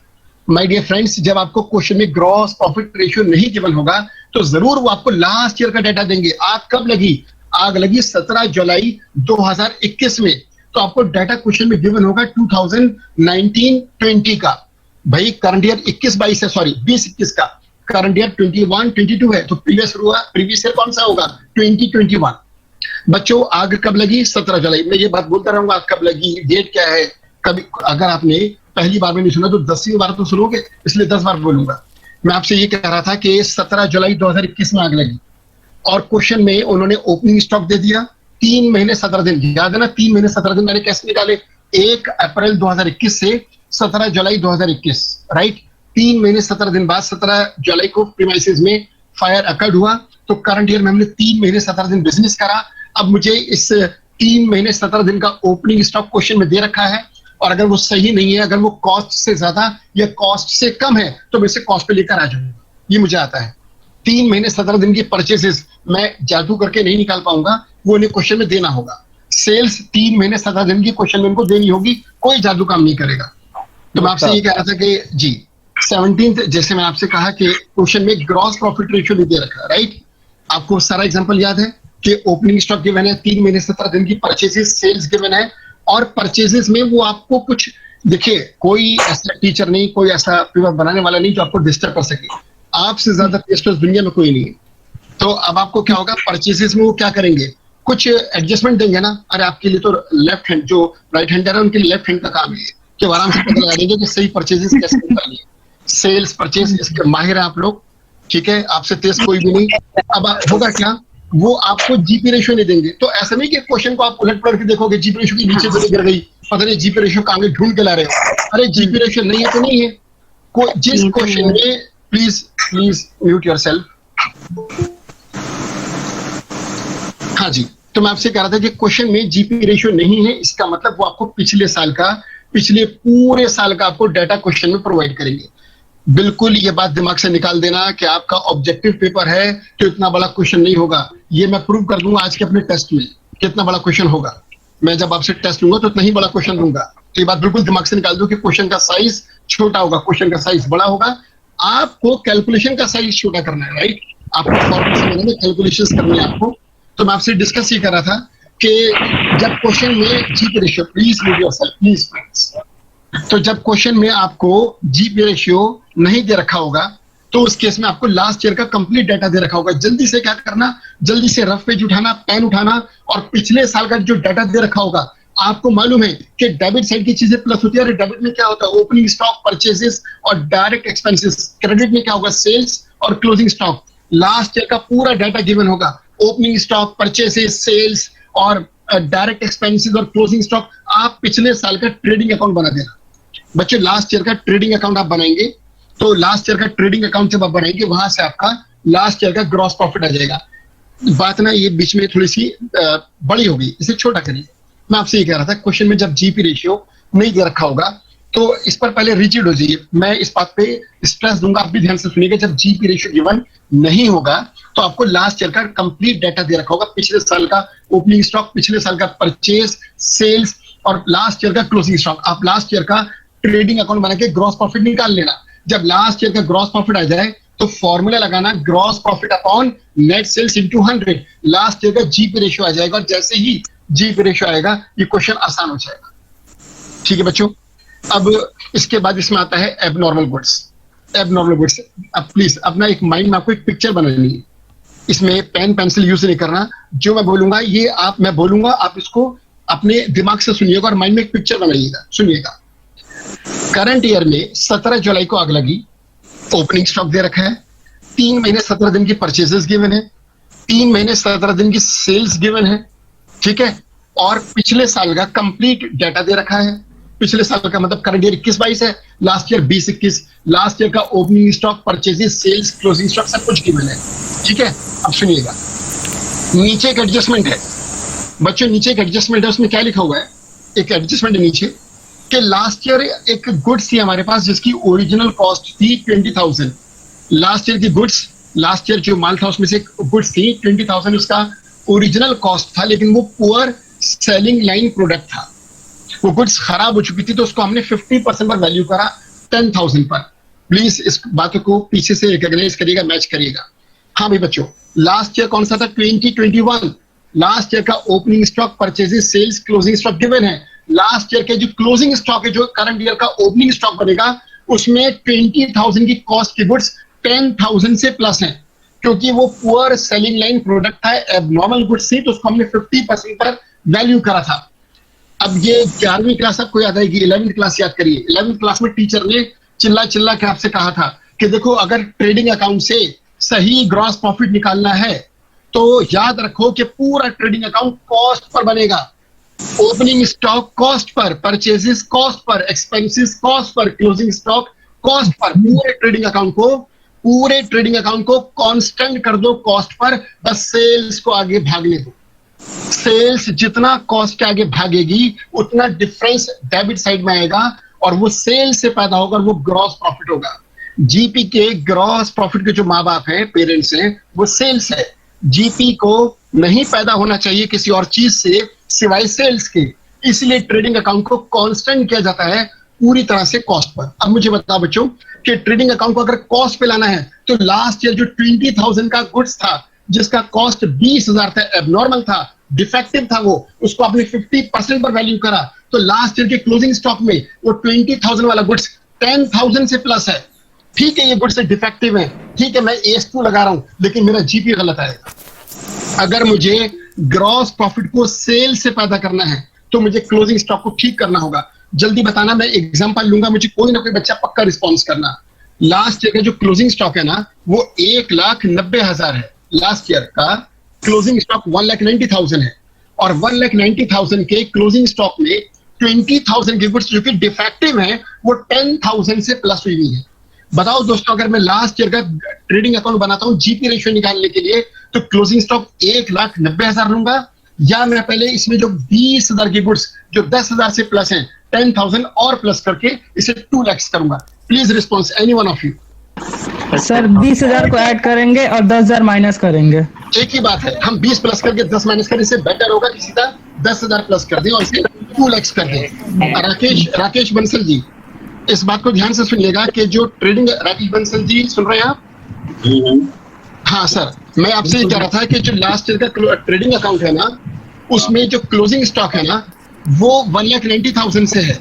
माय डियर फ्रेंड्स, जब आपको क्वेश्चन में ग्रॉस प्रॉफिट रेशियो नहीं गिवन होगा तो जरूर वो आपको लास्ट ईयर का डेटा देंगे। आग कब लगी? आग लगी 17 जुलाई 2021 में, तो आपको डाटा क्वेश्चन में गिवन होगा 2019-20 का। भाई करंट ईयर 21-22 है, सॉरी 20-21 का। करंट ईयर 21-22 है, तो प्रीवियस ईयर कौन सा होगा? 2021। बच्चों आग कब लगी? 17 जुलाई। मैं ये बात बोलता रहूंगा आग कब लगी, डेट क्या है। कभी अगर आपने पहली बार में नहीं सुना तो 10वीं बार तो सुनोगे, इसलिए 10 बार बोलूंगा। मैं आपसे ये कह रहा था कि 17 जुलाई 2021 में आग लगी और क्वेश्चन में उन्होंने ओपनिंग स्टॉक दे दिया 3 महीने 17 दिन। याद है ना, 3 महीने 17 दिन मैंने कैसे निकाले? 1 अप्रैल 2021 से 17 जुलाई 2021, राइट। 3 महीने 17 दिन बाद 17 जुलाई को प्रीमाइसेस में फायर अकर्ड हुआ, तो करंट ईयर में हमने 3 महीने 17 दिन बिजनेस करा। अब मुझे इस 3 महीने 17 दिन का ओपनिंग स्टॉक क्वेश्चन में दे रखा है, और अगर वो सही नहीं है, अगर वो कॉस्ट से ज्यादा या कॉस्ट से कम है, तो मैं इसे कॉस्ट पे लेकर आ जाऊंगा। ये मुझे आता है। 3 महीने 17 दिन की परचेसेस मैं जादू करके नहीं निकाल पाऊंगा, वो उन्हें क्वेश्चन में देना होगा। सेल्स 3 महीने 17 दिन की क्वेश्चन में उनको देनी होगी, कोई जादू काम नहीं करेगा। तो मैं आपसे ये कह रहा था कि जी 17th, जैसे मैं आपसे कहा कि क्वेश्चन में ग्रॉस प्रॉफिट रेशियो नहीं दे रखा, राइट। आपको सारा एग्जांपल याद है कि ओपनिंग स्टॉक गिवन है, 3 महीने 17 दिन की परचेसेस, सेल्स गिवन है, और परचेसेस में वो आपको कुछ, देखिए कोई ऐसा टीचर नहीं, कोई ऐसा पेपर बनाने वाला नहीं जो आपको डिस्टर्ब कर सके। आपसे ज्यादा टेस्टर्स दुनिया में कोई नहीं है। तो अब आपको क्या होगा, परचेसेस में वो क्या करेंगे, कुछ एडजस्टमेंट देंगे ना। अरे आपके लिए तो लेफ्ट हैंड, जो राइट हैंडर है उनके लिए लेफ्ट हैंड का काम है कि वो आराम से पता लगा देंगे कि सही परचेसेस कैसे करनी है। सेल्स परचेस इसके माहिर है आप लोग, ठीक है, आपसे तेज कोई भी नहीं। अब होगा क्या, वो आपको जीपी रेशियो नहीं देंगे। तो ऐसा नहीं कि क्वेश्चन को आप उलट पलट के देखोगे, जीपी रेशियो की नीचे चली गिर गई, पता नहीं जीपी रेशियो का आगे ढूंढ के ला रहे हो। अरे जीपी रेशियो नहीं है तो नहीं है। जिस क्वेश्चन में, प्लीज म्यूट योरसेल्फ। हाँ जी, तो मैं आपसे कह रहा था कि क्वेश्चन में जीपी रेशियो नहीं है, इसका मतलब वो आपको पिछले पूरे साल का आपको डाटा क्वेश्चन में प्रोवाइड करेंगे। बिल्कुल ये बात दिमाग से निकाल देना कि आपका ऑब्जेक्टिव पेपर है तो इतना बड़ा क्वेश्चन नहीं होगा। ये मैं प्रूव कर दूंगा आज के अपने टेस्ट में कितना बड़ा क्वेश्चन होगा। मैं जब आपसे टेस्ट लूंगा तो इतना ही बड़ा क्वेश्चन दूंगा। तो ये बात बिल्कुल दिमाग से निकाल दो कि क्वेश्चन का साइज छोटा होगा, क्वेश्चन का साइज बड़ा होगा। आपको कैलकुलेशन का साइज छोटा करना है, राइट। आपको फॉर्मूला समझना है, कैलकुलेशंस करनी है आपको। तो मैं आपसे डिस्कस ये कर रहा था कि जब क्वेश्चन में जीपी रेशियो, प्लीज, तो जब क्वेश्चन में आपको जीपी रेशियो नहीं दे रखा होगा, तो उस केस में आपको लास्ट ईयर का कंप्लीट डाटा दे रखा होगा। जल्दी से क्या करना, जल्दी से रफ पेज उठाना, पेन उठाना, और पिछले साल का जो डाटा दे रखा होगा। आपको मालूम है कि डेबिट साइड की चीजें प्लस होती है, और डेबिट में क्या होता है, ओपनिंग स्टॉक, परचेजेस और डायरेक्ट एक्सपेंसेस। क्रेडिट में क्या होगा, सेल्स और क्लोजिंग स्टॉक। लास्ट ईयर का पूरा डाटा गिवन होगा, ओपनिंग स्टॉक, परचेसेस, सेल्स और डायरेक्ट एक्सपेंसेस और क्लोजिंग स्टॉक। आप पिछले साल का ट्रेडिंग अकाउंट बना देना बच्चे। लास्ट ईयर का ट्रेडिंग अकाउंट आप बनाएंगे, तो लास्ट ईयर का ट्रेडिंग अकाउंट जब आप बनाएंगे, वहां से आपका लास्ट ईयर का ग्रॉस प्रॉफिट आ जाएगा। बात ना ये बीच में थोड़ी सी बड़ी होगी, इसे छोटा करिए। मैं आपसे ये कह रहा था, क्वेश्चन में जब जीपी रेशियो नहीं दे रखा होगा तो इस पर पहले रिजिड हो जाइए। मैं इस बात पे स्ट्रेस दूंगा, आप भी ध्यान से सुनिएगा। जब जीपी रेशियो गिवन नहीं होगा तो आपको लास्ट ईयर का कंप्लीट डाटा दे रखा होगा, पिछले साल का ओपनिंग स्टॉक, पिछले साल का परचेज, सेल्स और लास्ट ईयर का क्लोजिंग स्टॉक। आप लास्ट ईयर का ट्रेडिंग अकाउंट बना के ग्रॉस प्रॉफिट निकाल लेना। जब लास्ट ईयर का ग्रॉस प्रॉफिट आ जाए तो फॉर्मूला लगाना, gross profit upon net sales into 100। Last year का जीपी रेशियो आ जाएगा, और जैसे ही जीपी रेशियो आएगा ये क्वेश्चन आसान हो जाएगा। ठीक है बच्चों। अब इसके बाद इसमें आता है एबनॉर्मल गुड्स। एबनॉर्मल गुड्स, अब प्लीज अपना एक माइंड में आपको एक पिक्चर बनानी है। इसमें पेन पेंसिल यूज नहीं करना। जो मैं बोलूंगा ये मैं बोलूंगा, आप इसको अपने दिमाग से सुनिएगा और माइंड में एक पिक्चर बनाइएगा। सुनिएगा, करंट ईयर में 17 जुलाई को आग लगी, ओपनिंग स्टॉक दे रखा है, 3 महीने 17 दिन की परचेजेस गिवन है, 3 महीने 17 दिन की सेल्स गिवन है, ठीक है, और पिछले साल का कंप्लीट डाटा दे रखा है। पिछले साल का मतलब करंट ईयर 21-22 है, लास्ट ईयर 20-21। लास्ट ईयर का opening stock, purchases, sales, closing stock सब कुछ गिवन है, ठीक है। अब सुनिएगा, नीचे एक एडजस्टमेंट है बच्चों, नीचे एक एडजस्टमेंट है। उसमें क्या लिखा हुआ है, एक एडजस्टमेंट है नीचे कि लास्ट ईयर एक गुड्स थी हमारे पास जिसकी ओरिजिनल कॉस्ट थी 20,000। लास्ट ईयर की गुड्स, लास्ट ईयर जो माल था उसमें से गुड्स थी 20,000, उसका ओरिजिनल कॉस्ट था, लेकिन वो पुअर सेलिंग लाइन प्रोडक्ट था। वो गुड्स खराब हो चुकी थी, तो उसको हमने 50% पर वैल्यू करा 10,000 पर। प्लीज इस बातों को पीछे से रिकॉग्नाइज करिएगा, मैच करिएगा। हाँ भाई बच्चों, लास्ट ईयर कौन सा था, 2021। लास्ट ईयर का opening stock, purchases, sales, closing stock given है। लास्ट ईयर के जो क्लोजिंग स्टॉक है, जो करंट ईयर का ओपनिंग स्टॉक बनेगा, उसमें 20,000 की कॉस्ट की गुड्स 10,000 से प्लस हैं, क्योंकि वो पुअर सेलिंग लाइन प्रोडक्ट था, एबनॉर्मल गुड्स थी, तो उसको हमने 50% पर वैल्यू करा था। अब ये 11वीं क्लास आपको याद आएगी, 11वीं क्लास याद करिए। 11वीं क्लास में टीचर ने चिल्ला चिल्ला के आपसे कहा था कि देखो, अगर ट्रेडिंग अकाउंट से सही ग्रॉस प्रॉफिट निकालना है तो याद रखो कि पूरा ट्रेडिंग अकाउंट कॉस्ट पर बनेगा। Opening stock cost per, purchases cost per, expenses cost per, closing stock cost per. पूरे ट्रेडिंग अकाउंट को कांस्टेंट कर दो कॉस्ट पर, बस सेल्स को आगे भागने दो। सेल्स जितना कॉस्ट के आगे भागेगी उतना डिफरेंस डेबिट साइड में आएगा, और वो सेल से पैदा होगा और वो ग्रॉस प्रॉफिट होगा। जीपी के ग्रॉस प्रॉफिट के जो माँ बाप हैं, पेरेंट्स हैं, वो सेल्स है। जीपी को नहीं पैदा होना चाहिए किसी और चीज से सिवाय सेल्स के, इसलिए ट्रेडिंग अकाउंट को कांस्टेंट किया जाता है पूरी तरह से कॉस्ट पर। अब मुझे बताओ बच्चों कि ट्रेडिंग अकाउंट को अगर कॉस्ट पे लाना है तो लास्ट ईयर जो 20,000 का गुड्स था जिसका कॉस्ट 20,000 था, एबनॉर्मल था, डिफेक्टिव था, वो उसको आपने 50% पर वैल्यू करा, तो लास्ट ईयर के क्लोजिंग स्टॉक में वो 20,000 वाला गुड्स 10,000 से प्लस है। ठीक है, ये गुड्स डिफेक्टिव है, ठीक है, मैं AS2 लगा रहा हूं, लेकिन मेरा जीपी गलत आएगा। अगर मुझे ग्रॉस प्रॉफिट को सेल से पैदा करना है तो मुझे क्लोजिंग स्टॉक को ठीक करना होगा। जल्दी बताना, मैं एग्जांपल लूंगा, मुझे कोई ना कोई बच्चा पक्का रिस्पॉन्स करना। लास्ट ईयर का जो क्लोजिंग स्टॉक है ना, वो 1,90,000 है। लास्ट ईयर का क्लोजिंग स्टॉक 1,90,000 है, और 1,90,000 के क्लोजिंग स्टॉक में 20,000 के गुड्स जो कि डिफेक्टिव हैं वो 10,000 से प्लस हुई है। बताओ दोस्तों, अगर मैं लास्ट ईयर का ट्रेडिंग अकाउंट बनाता हूं जीपी रेशियो निकालने के लिए, तो क्लोजिंग स्टॉक 1,90,000 लूंगा, या मैं पहले इसमें जो 20,000 की गुड्स जो 10,000 से प्लस हैं 10,000 और प्लस करके इसे 2 लाख करूंगा? Please response, any one of you. Sir 20,000 को ऐड करेंगे और 10,000 माइनस करेंगे। एक ही बात है, हम 20 प्लस करके 10 माइनस करें, इससे बेटर होगा कि सीधा 10,000 प्लस कर दें और इसे 2 लाख कर दें। राकेश बंसल जी, इस बात को ध्यान से सुनिएगा कि जो ट्रेडिंग, राकेश बंसल जी सुन रहे हैं आप? हाँ सर, मैं आपसे ये कह रहा था कि जो लास्ट ईयर का ट्रेडिंग अकाउंट है ना, उसमें जो क्लोजिंग स्टॉक है ना, वो 1,90,000 से है,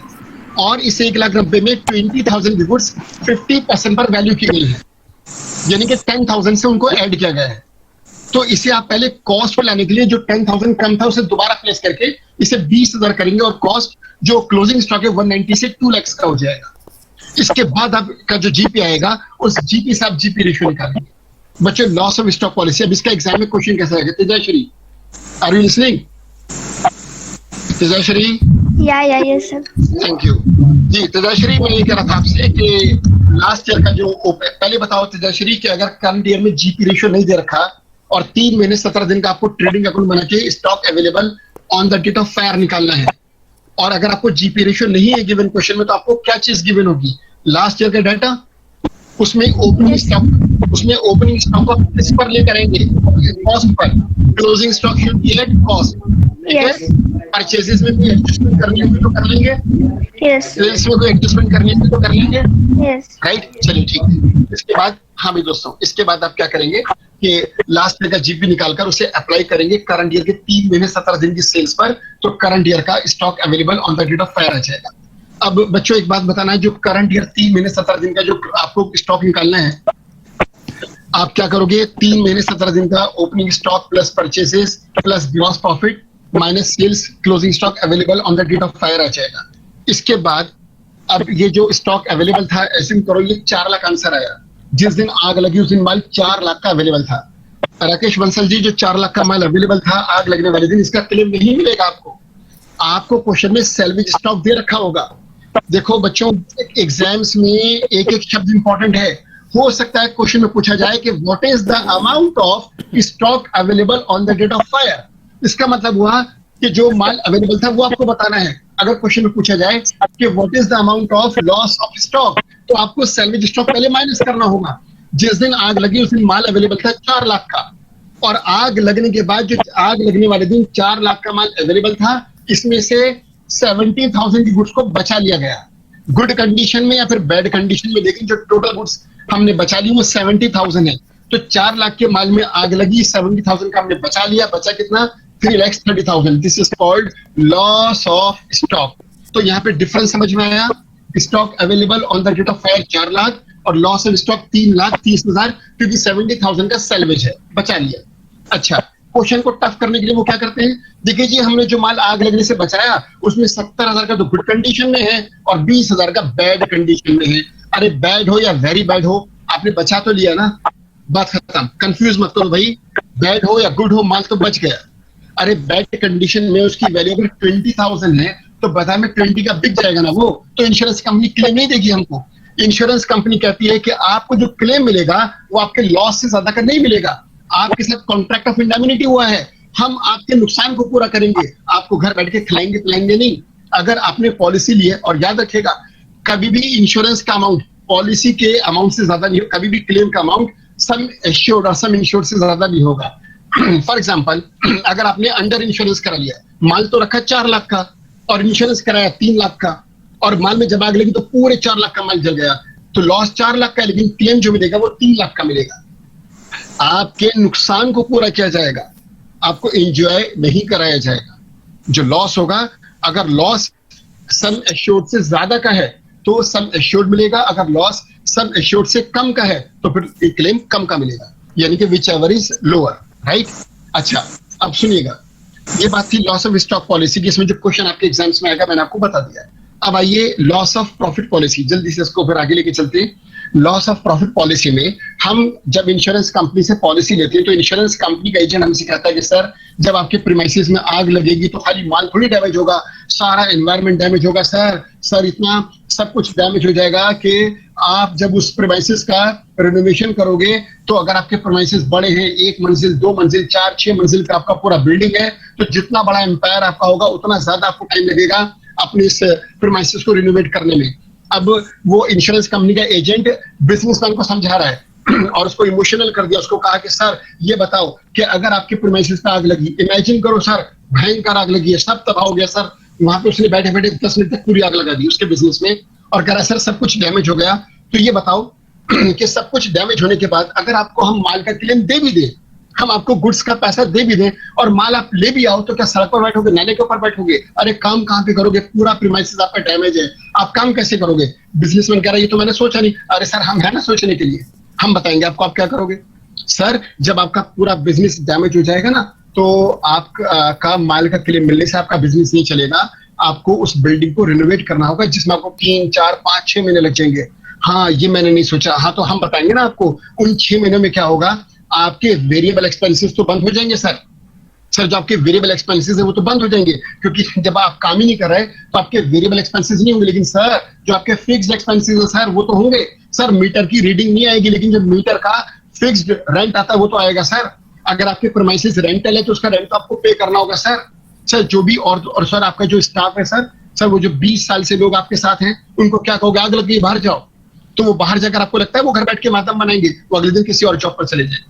और इस 1,90,000 में 20,000 की गुड्स 50% पर वैल्यू की गई है, यानी कि 10,000 से उनको ऐड किया गया है। तो इसे आप पहले कॉस्ट पर लाने के लिए जो 10,000 कम था उसे दोबारा प्लेस करके इसे 20,000 करेंगे, और कॉस्ट जो क्लोजिंग स्टॉक है 190 से 2 लाख का हो जाएगा। इसके बाद आपका जो जीपी आएगा, उस जीपी से आप जीपी रेशियो निकालेंगे। बच्चों, लॉस ऑफ स्टॉक पॉलिसी, अब इसका एग्जाम में क्वेश्चन कैसा आएगा? Tejashree, are you listening? Tejashree, yes sir. Thank you ji. Tejashree, मैं ये कह रहा था आपसे कि लास्ट ईयर का जो, पहले बताओ तेजश्री कि अगर करंट ईयर में जीपी रेशियो नहीं दे रखा और 3 महीने 17 दिन का आपको ट्रेडिंग अकाउंट बना के stock available on the date of fire निकालना है, और अगर आपको जीपी रेशियो नहीं है गिवन क्वेश्चन में, तो आपको क्या चीज गिवन होगी? लास्ट ईयर का डाटा, उसमें ओपनिंग स्टॉक को किस पर लेकर आएंगे? Cost per. Closing stock should be at cost. Purchases में कोई एडजस्टमेंट करनी होगी तो कर लेंगे, सेल्स में कोई एडजस्टमेंट करनी होगी तो कर लेंगे, राइट? चलिए ठीक है। इसके बाद, हाँ भाई दोस्तों, इसके बाद आप क्या करेंगे कि लास्ट ईयर का जीपी निकालकर उसे अप्लाई करेंगे करंट ईयर के 3 महीने 17 दिन की सेल्स पर, तो करंट ईयर का stock available on the date of fire आ जाएगा। अब बच्चों एक बात बताना है, जो करंट ईयर 3 महीने 17 दिन का जो आपको स्टॉक निकालना है, आप क्या करोगे? 3 महीने 17 दिन का opening stock plus purchases plus gross profit minus sales, closing stock available on the date of fire आ जाएगा। इसके बाद अब ये जो स्टॉक अवेलेबल था, ऐसे करो, ये 4 लाख आंसर आया। जिस दिन आग लगी उस दिन माल 4 लाख का अवेलेबल था। राकेश बंसल जी, जो 4 लाख का माल अवेलेबल था आग लगने वाले दिन, इसका क्लेम नहीं मिलेगा आपको। आपको क्वेश्चन में सैल्वेज स्टॉक दे रखा होगा। देखो बच्चों, एग्जाम्स में एक एक शब्द इंपॉर्टेंट है। हो सकता है क्वेश्चन में पूछा जाए कि what is the amount of stock available on the date of fire. इसका मतलब हुआ कि जो माल अवेलेबल था वो आपको बताना है। अगर क्वेश्चन में पूछा जाए कि what is the amount of loss of stock, तो आपको सैल्वेज स्टॉक पहले माइनस करना होगा। जिस दिन आग लगी उस दिन माल अवेलेबल था 4 लाख का, और आग लगने के बाद जो आग लगने वाले दिन 4 लाख का माल अवेलेबल था, इसमें से 70,000 की गुड्स को बचा लिया गया। गुड कंडीशन में या फिर बैड कंडीशन में, लेकिन जो टोटल गुड्स हमने बचा ली वो 70,000 है। तो 4 लाख के माल में आग लगी, 70,000 का हमने बचा लिया। बचा कितना? 3,30,000। This is called loss of stock. तो यहाँ पे डिफरेंस समझ में आया? Stock available on the date of fire 4 lakh और लॉस ऑफ स्टॉक 3,30,000 क्योंकि 70,000 का सैल्वेज है, बचा लिया। अच्छा, क्वेश्चन को टफ करने के लिए वो क्या करते हैं, देखिए जी हमने जो माल आग लगने से बचाया उसमें 70,000 का तो गुड कंडीशन में है और 20,000 का बैड कंडीशन में है। अरे बैड हो या वेरी बैड हो, आपने बचा तो लिया ना, बात खत्म, कंफ्यूज मत करो भाई, बैड हो या गुड हो माल तो बच गया। अरे बैड कंडीशन में उसकी वैल्यू अगर 20,000 है तो बाजार में 20 का बिक जाएगा ना वो, तो इंश्योरेंस कंपनी क्लेम नहीं देगी हमको। इंश्योरेंस कंपनी कहती है कि आपको जो क्लेम मिलेगा वो आपके लॉस से ज्यादा का नहीं मिलेगा, आपके साथ कॉन्ट्रैक्ट ऑफ इंडेमनिटी हुआ है, हम आपके नुकसान को पूरा करेंगे, आपको घर बैठ के खिलाएंगे पिलाएंगे नहीं। अगर आपने पॉलिसी ली है, और याद रखिएगा कभी भी इंश्योरेंस का अमाउंट पॉलिसी के अमाउंट से ज्यादा नहीं, कभी भी क्लेम का अमाउंट सम एश्योर्ड और सम इंश्योर्ड से ज्यादा नहीं होगा। फॉर एग्जाम्पल, अगर आपने अंडर इंश्योरेंस करा लिया, माल तो रखा 4 लाख का और इंश्योरेंस कराया 3 लाख का, और माल में जब आग लगी तो पूरे 4 लाख का माल जल गया, तो लॉस 4 लाख का है, लेकिन क्लेम जो मिलेगा वो 3 लाख का मिलेगा। आपके नुकसान को पूरा किया जाएगा, आपको एंजॉय नहीं कराया जाएगा। जो लॉस होगा, अगर लॉस सम एश्योर्ड से ज्यादा का है तो सम एश्योर्ड मिलेगा, अगर लॉस सम एश्योर्ड से कम का है तो फिर क्लेम कम का मिलेगा, यानी कि which ever is lower, right. अच्छा, अब सुनिएगा, ये बात थी लॉस ऑफ स्टॉक पॉलिसी की, इसमें जब क्वेश्चन आपके एग्जाम्स में आएगा मैंने आपको बता दिया है। अब आइए लॉस ऑफ प्रॉफिट पॉलिसी, जल्दी से इसको फिर आगे लेके चलते हैं। लॉस ऑफ प्रॉफिट पॉलिसी में हम जब इंश्योरेंस कंपनी से पॉलिसी लेते हैं तो इंश्योरेंस कंपनी का एजेंट हमसे कहता है कि सर जब आपके प्रीमाइसेस में आग लगेगी तो खाली माल थोड़ी डैमेज होगा, सारा एनवायरनमेंट डैमेज होगा सर इतना सब कुछ डैमेज हो जाएगा कि आप जब उस प्रीमाइसेस का रिनोवेशन करोगे तो अगर आपके प्रीमाइसेस बड़े हैं, 1 मंजिल 2 मंजिल 4 6 मंजिल का आपका पूरा बिल्डिंग है, तो जितना बड़ा एम्पायर आपका होगा उतना ज्यादा आपको टाइम लगेगा अपने इस प्रीमाइसेस को रिनोवेट करने में। अब वो इंश्योरेंस कंपनी का एजेंट बिजनेसमैन को समझा रहा है और उसको इमोशनल कर दिया, उसको कहा कि सर ये बताओ कि अगर आपके प्रीमाइसेस पे आग लगी, इमेजिन करो सर भयंकर आग लगी है, सब तबाह हो गया सर, वहां पे उसने बैठे बैठे 10 मिनट तक पूरी आग लगा दी उसके बिजनेस में और कह रहा सर सब कुछ डैमेज हो गया। तो ये बताओ कि सब कुछ डैमेज होने के बाद अगर आपको हम माल का क्लेम दे भी दें, हम आपको गुड्स का पैसा दे भी दें और माल आप ले भी आओ, तो क्या सड़क पर बैठोगे, नाले के ऊपर बैठोगे? अरे काम कहाँ पे करोगे, पूरा प्रीमाइसेस आपका डैमेज है, आप काम कैसे करोगे? बिजनेसमैन कह रहा है ये तो मैंने सोचा नहीं। अरे सर हम है ना सोचने के लिए, हम बताएंगे आपको आप क्या करोगे। सर जब आपका पूरा बिजनेस डैमेज हो जाएगा ना तो आपका माल का क्लेम मिलने से आपका बिजनेस नहीं चलेगा, आपको उस बिल्डिंग को रिनोवेट करना होगा जिसमें आपको 3 4 5 6 महीने लग जाएंगे। हाँ ये मैंने नहीं सोचा, हाँ तो हम बताएंगे ना आपको उन 6 महीनों में क्या होगा। आपके वेरिएबल एक्सपेंसेस तो बंद हो जाएंगे सर जो आपके वेरिएबल एक्सपेंसेस है वो तो बंद हो जाएंगे, क्योंकि जब आप काम ही नहीं कर रहे तो आपके वेरिएबल एक्सपेंसेस नहीं होंगे। लेकिन सर जो आपके फिक्स्ड एक्सपेंसेस है सर वो तो होंगे। सर मीटर की रीडिंग नहीं आएगी, लेकिन जब मीटर का फिक्स्ड रेंट आता है वो तो आएगा सर। अगर आपके प्रीमाइसेस रेंटल है तो उसका रेंट तो आपको पे करना होगा सर जो भी और सर आपका जो स्टाफ है सर वो जो 20 साल से लोग आपके साथ हैं उनको क्या कहोगे, आग लग गई बाहर जाओ, तो वो बाहर जाकर आपको लगता है वो घर बैठ के मातम बनाएंगे, वो अगले दिन किसी और जॉब पर चले जाए।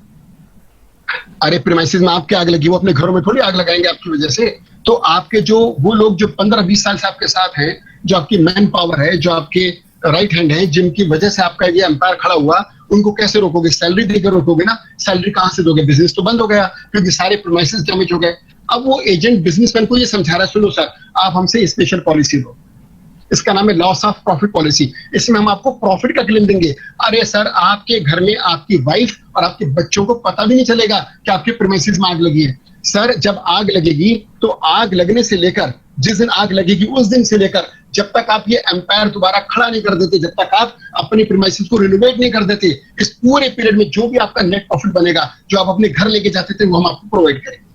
अरे प्रीमाइसेस में आपके आग लगी, वो अपने घरों में थोड़ी आग लगाएंगे आपकी वजह से। तो आपके जो वो लोग जो 15-20 साल से आपके साथ हैं, जो आपकी मैन पावर है, जो आपके राइट हैंड है, जिनकी वजह से आपका ये एम्पायर खड़ा हुआ, उनको कैसे रोकोगे? सैलरी देकर रोकोगे ना। सैलरी कहां से दोगे? बिजनेस तो बंद हो गया क्योंकि सारे प्रीमाइसेस डैमेज हो गए। अब वो एजेंट बिजनेसमैन को ये समझा रहा है, सुनो सर आप हमसे स्पेशल पॉलिसी दो, इसका नाम है लॉस ऑफ प्रॉफिट पॉलिसी, इसमें हम आपको प्रॉफिट का क्लेम देंगे। अरे सर आपके घर में आपकी वाइफ और आपके बच्चों को पता भी नहीं चलेगा कि आपके प्रीमाइसेस में आग लगी है। सर जब आग लगेगी तो आग लगने से लेकर जिस दिन आग लगेगी उस दिन से लेकर जब तक आप ये एम्पायर दोबारा खड़ा नहीं कर देते, जब तक आप अपने प्रीमाइसेस को रिनोवेट नहीं कर देते, इस पूरे पीरियड में जो भी आपका नेट प्रॉफिट बनेगा, जो आप अपने घर लेके जाते थे, वो हम आपको प्रोवाइड करेंगे।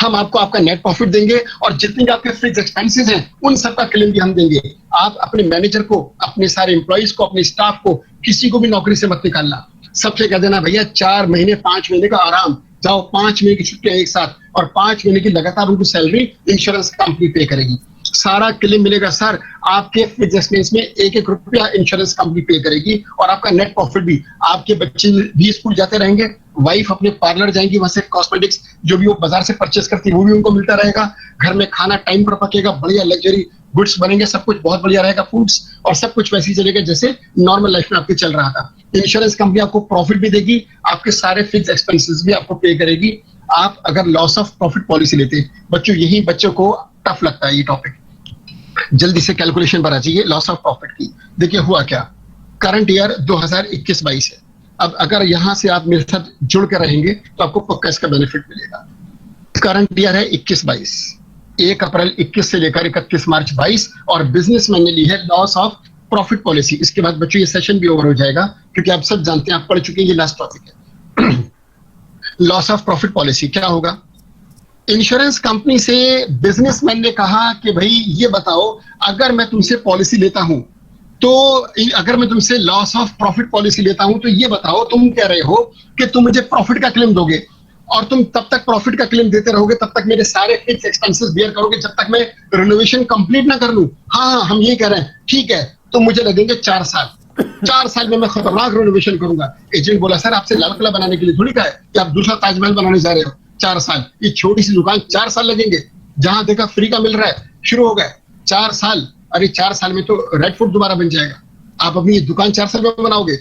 हम आपको आपका नेट प्रॉफिट देंगे और जितने भी आपके फिक्स्ड एक्सपेंसेस हैं उन सब का क्लेम भी हम देंगे। आप अपने मैनेजर को, अपने सारे एम्प्लॉइज को, अपने स्टाफ को, किसी को भी नौकरी से मत निकालना। सबसे कह देना भैया 4 महीने 5 महीने का आराम, जाओ 5 महीने की छुट्टियां एक साथ और 5 महीने की लगातार उनकी सैलरी इंश्योरेंस कंपनी पे करेगी। सारा क्लेम मिलेगा सर, आपके फिक्स्ड एक्सपेंस में 1-1 रुपया इंश्योरेंस कंपनी पे करेगी और आपका नेट प्रॉफिट भी। आपके बच्चे भी स्कूल जाते रहेंगे, वाइफ अपने पार्लर जाएंगी, वहां से कॉस्मेटिक्स जो भी वो बाजार से परचेस करती है वो भी उनको मिलता रहेगा, घर में खाना टाइम पर पकेगा, बढ़िया लग्जरी गुड्स बनेंगे, सब कुछ बहुत बढ़िया रहेगा फूड्स, और सब कुछ वैसे ही चलेगा जैसे नॉर्मल लाइफ में आपके चल रहा था। इंश्योरेंस कंपनी आपको प्रॉफिट भी देगी, आपके सारे फिक्स्ड एक्सपेंसेस भी आपको पे करेगी। आप अगर लॉस ऑफ प्रॉफिट पॉलिसी लेते हैं, बच्चों यही बच्चों को टफ लगता है ये टॉपिक, जल्दी से कैलकुलेशन पर आ जाइए लॉस ऑफ प्रॉफिट की। देखिए हुआ क्या, करंट ईयर 2021-22 है। अब अगर यहां से आप मेरे साथ जुड़ कर रहेंगे तो आपको पक्का इसका बेनिफिट मिलेगा। करंट ईयर है 21-22, 1 अप्रैल 21 से लेकर 31 मार्च 22, और बिजनेसमैन ने ली है लॉस ऑफ प्रॉफिट पॉलिसी। इसके बाद बच्चों ये सेशन भी ओवर हो जाएगा, क्योंकि आप सब जानते हैं, आप पढ़ चुके हैं, ये लास्ट टॉपिक है। लॉस ऑफ प्रॉफिट पॉलिसी क्या होगा? इंश्योरेंस कंपनी से बिजनेसमैन ने कहा कि भाई ये बताओ, अगर मैं तुमसे पॉलिसी लेता हूं तो अगर मैं तुमसे लॉस ऑफ प्रॉफिट पॉलिसी लेता हूं तो ये बताओ, तुम कह रहे हो कि तुम मुझे प्रॉफिट का क्लेम दोगे, और तुम तब तक प्रॉफिट का क्लेम देते रहोगे, तब तक मेरे सारे फिक्स एक्सपेंसेस बियर करोगे, जब तक मैं रिनोवेशन कंप्लीट ना कर लूं। हाँ, हम ये कह रहे हैं, ठीक है, तो मुझे लगेंगे 4 साल। 4 साल में मैं खतरनाक रिनोवेशन करूंगा। एजेंट बोला, सर आपसे लाल किला बनाने के लिए थोड़ी कहा है कि आप दूसरा ताजमहल बनाने जा रहे हो। 4 साल, ये छोटी सी दुकान 4 साल लगेंगे, जहां देखा फ्री का मिल रहा है, शुरू हो गए 4 साल। अरे 4 साल में तो रेड फोर्ट दोबारा बन जाएगा। आप अपनी दुकान 4 साल में बनाओगे।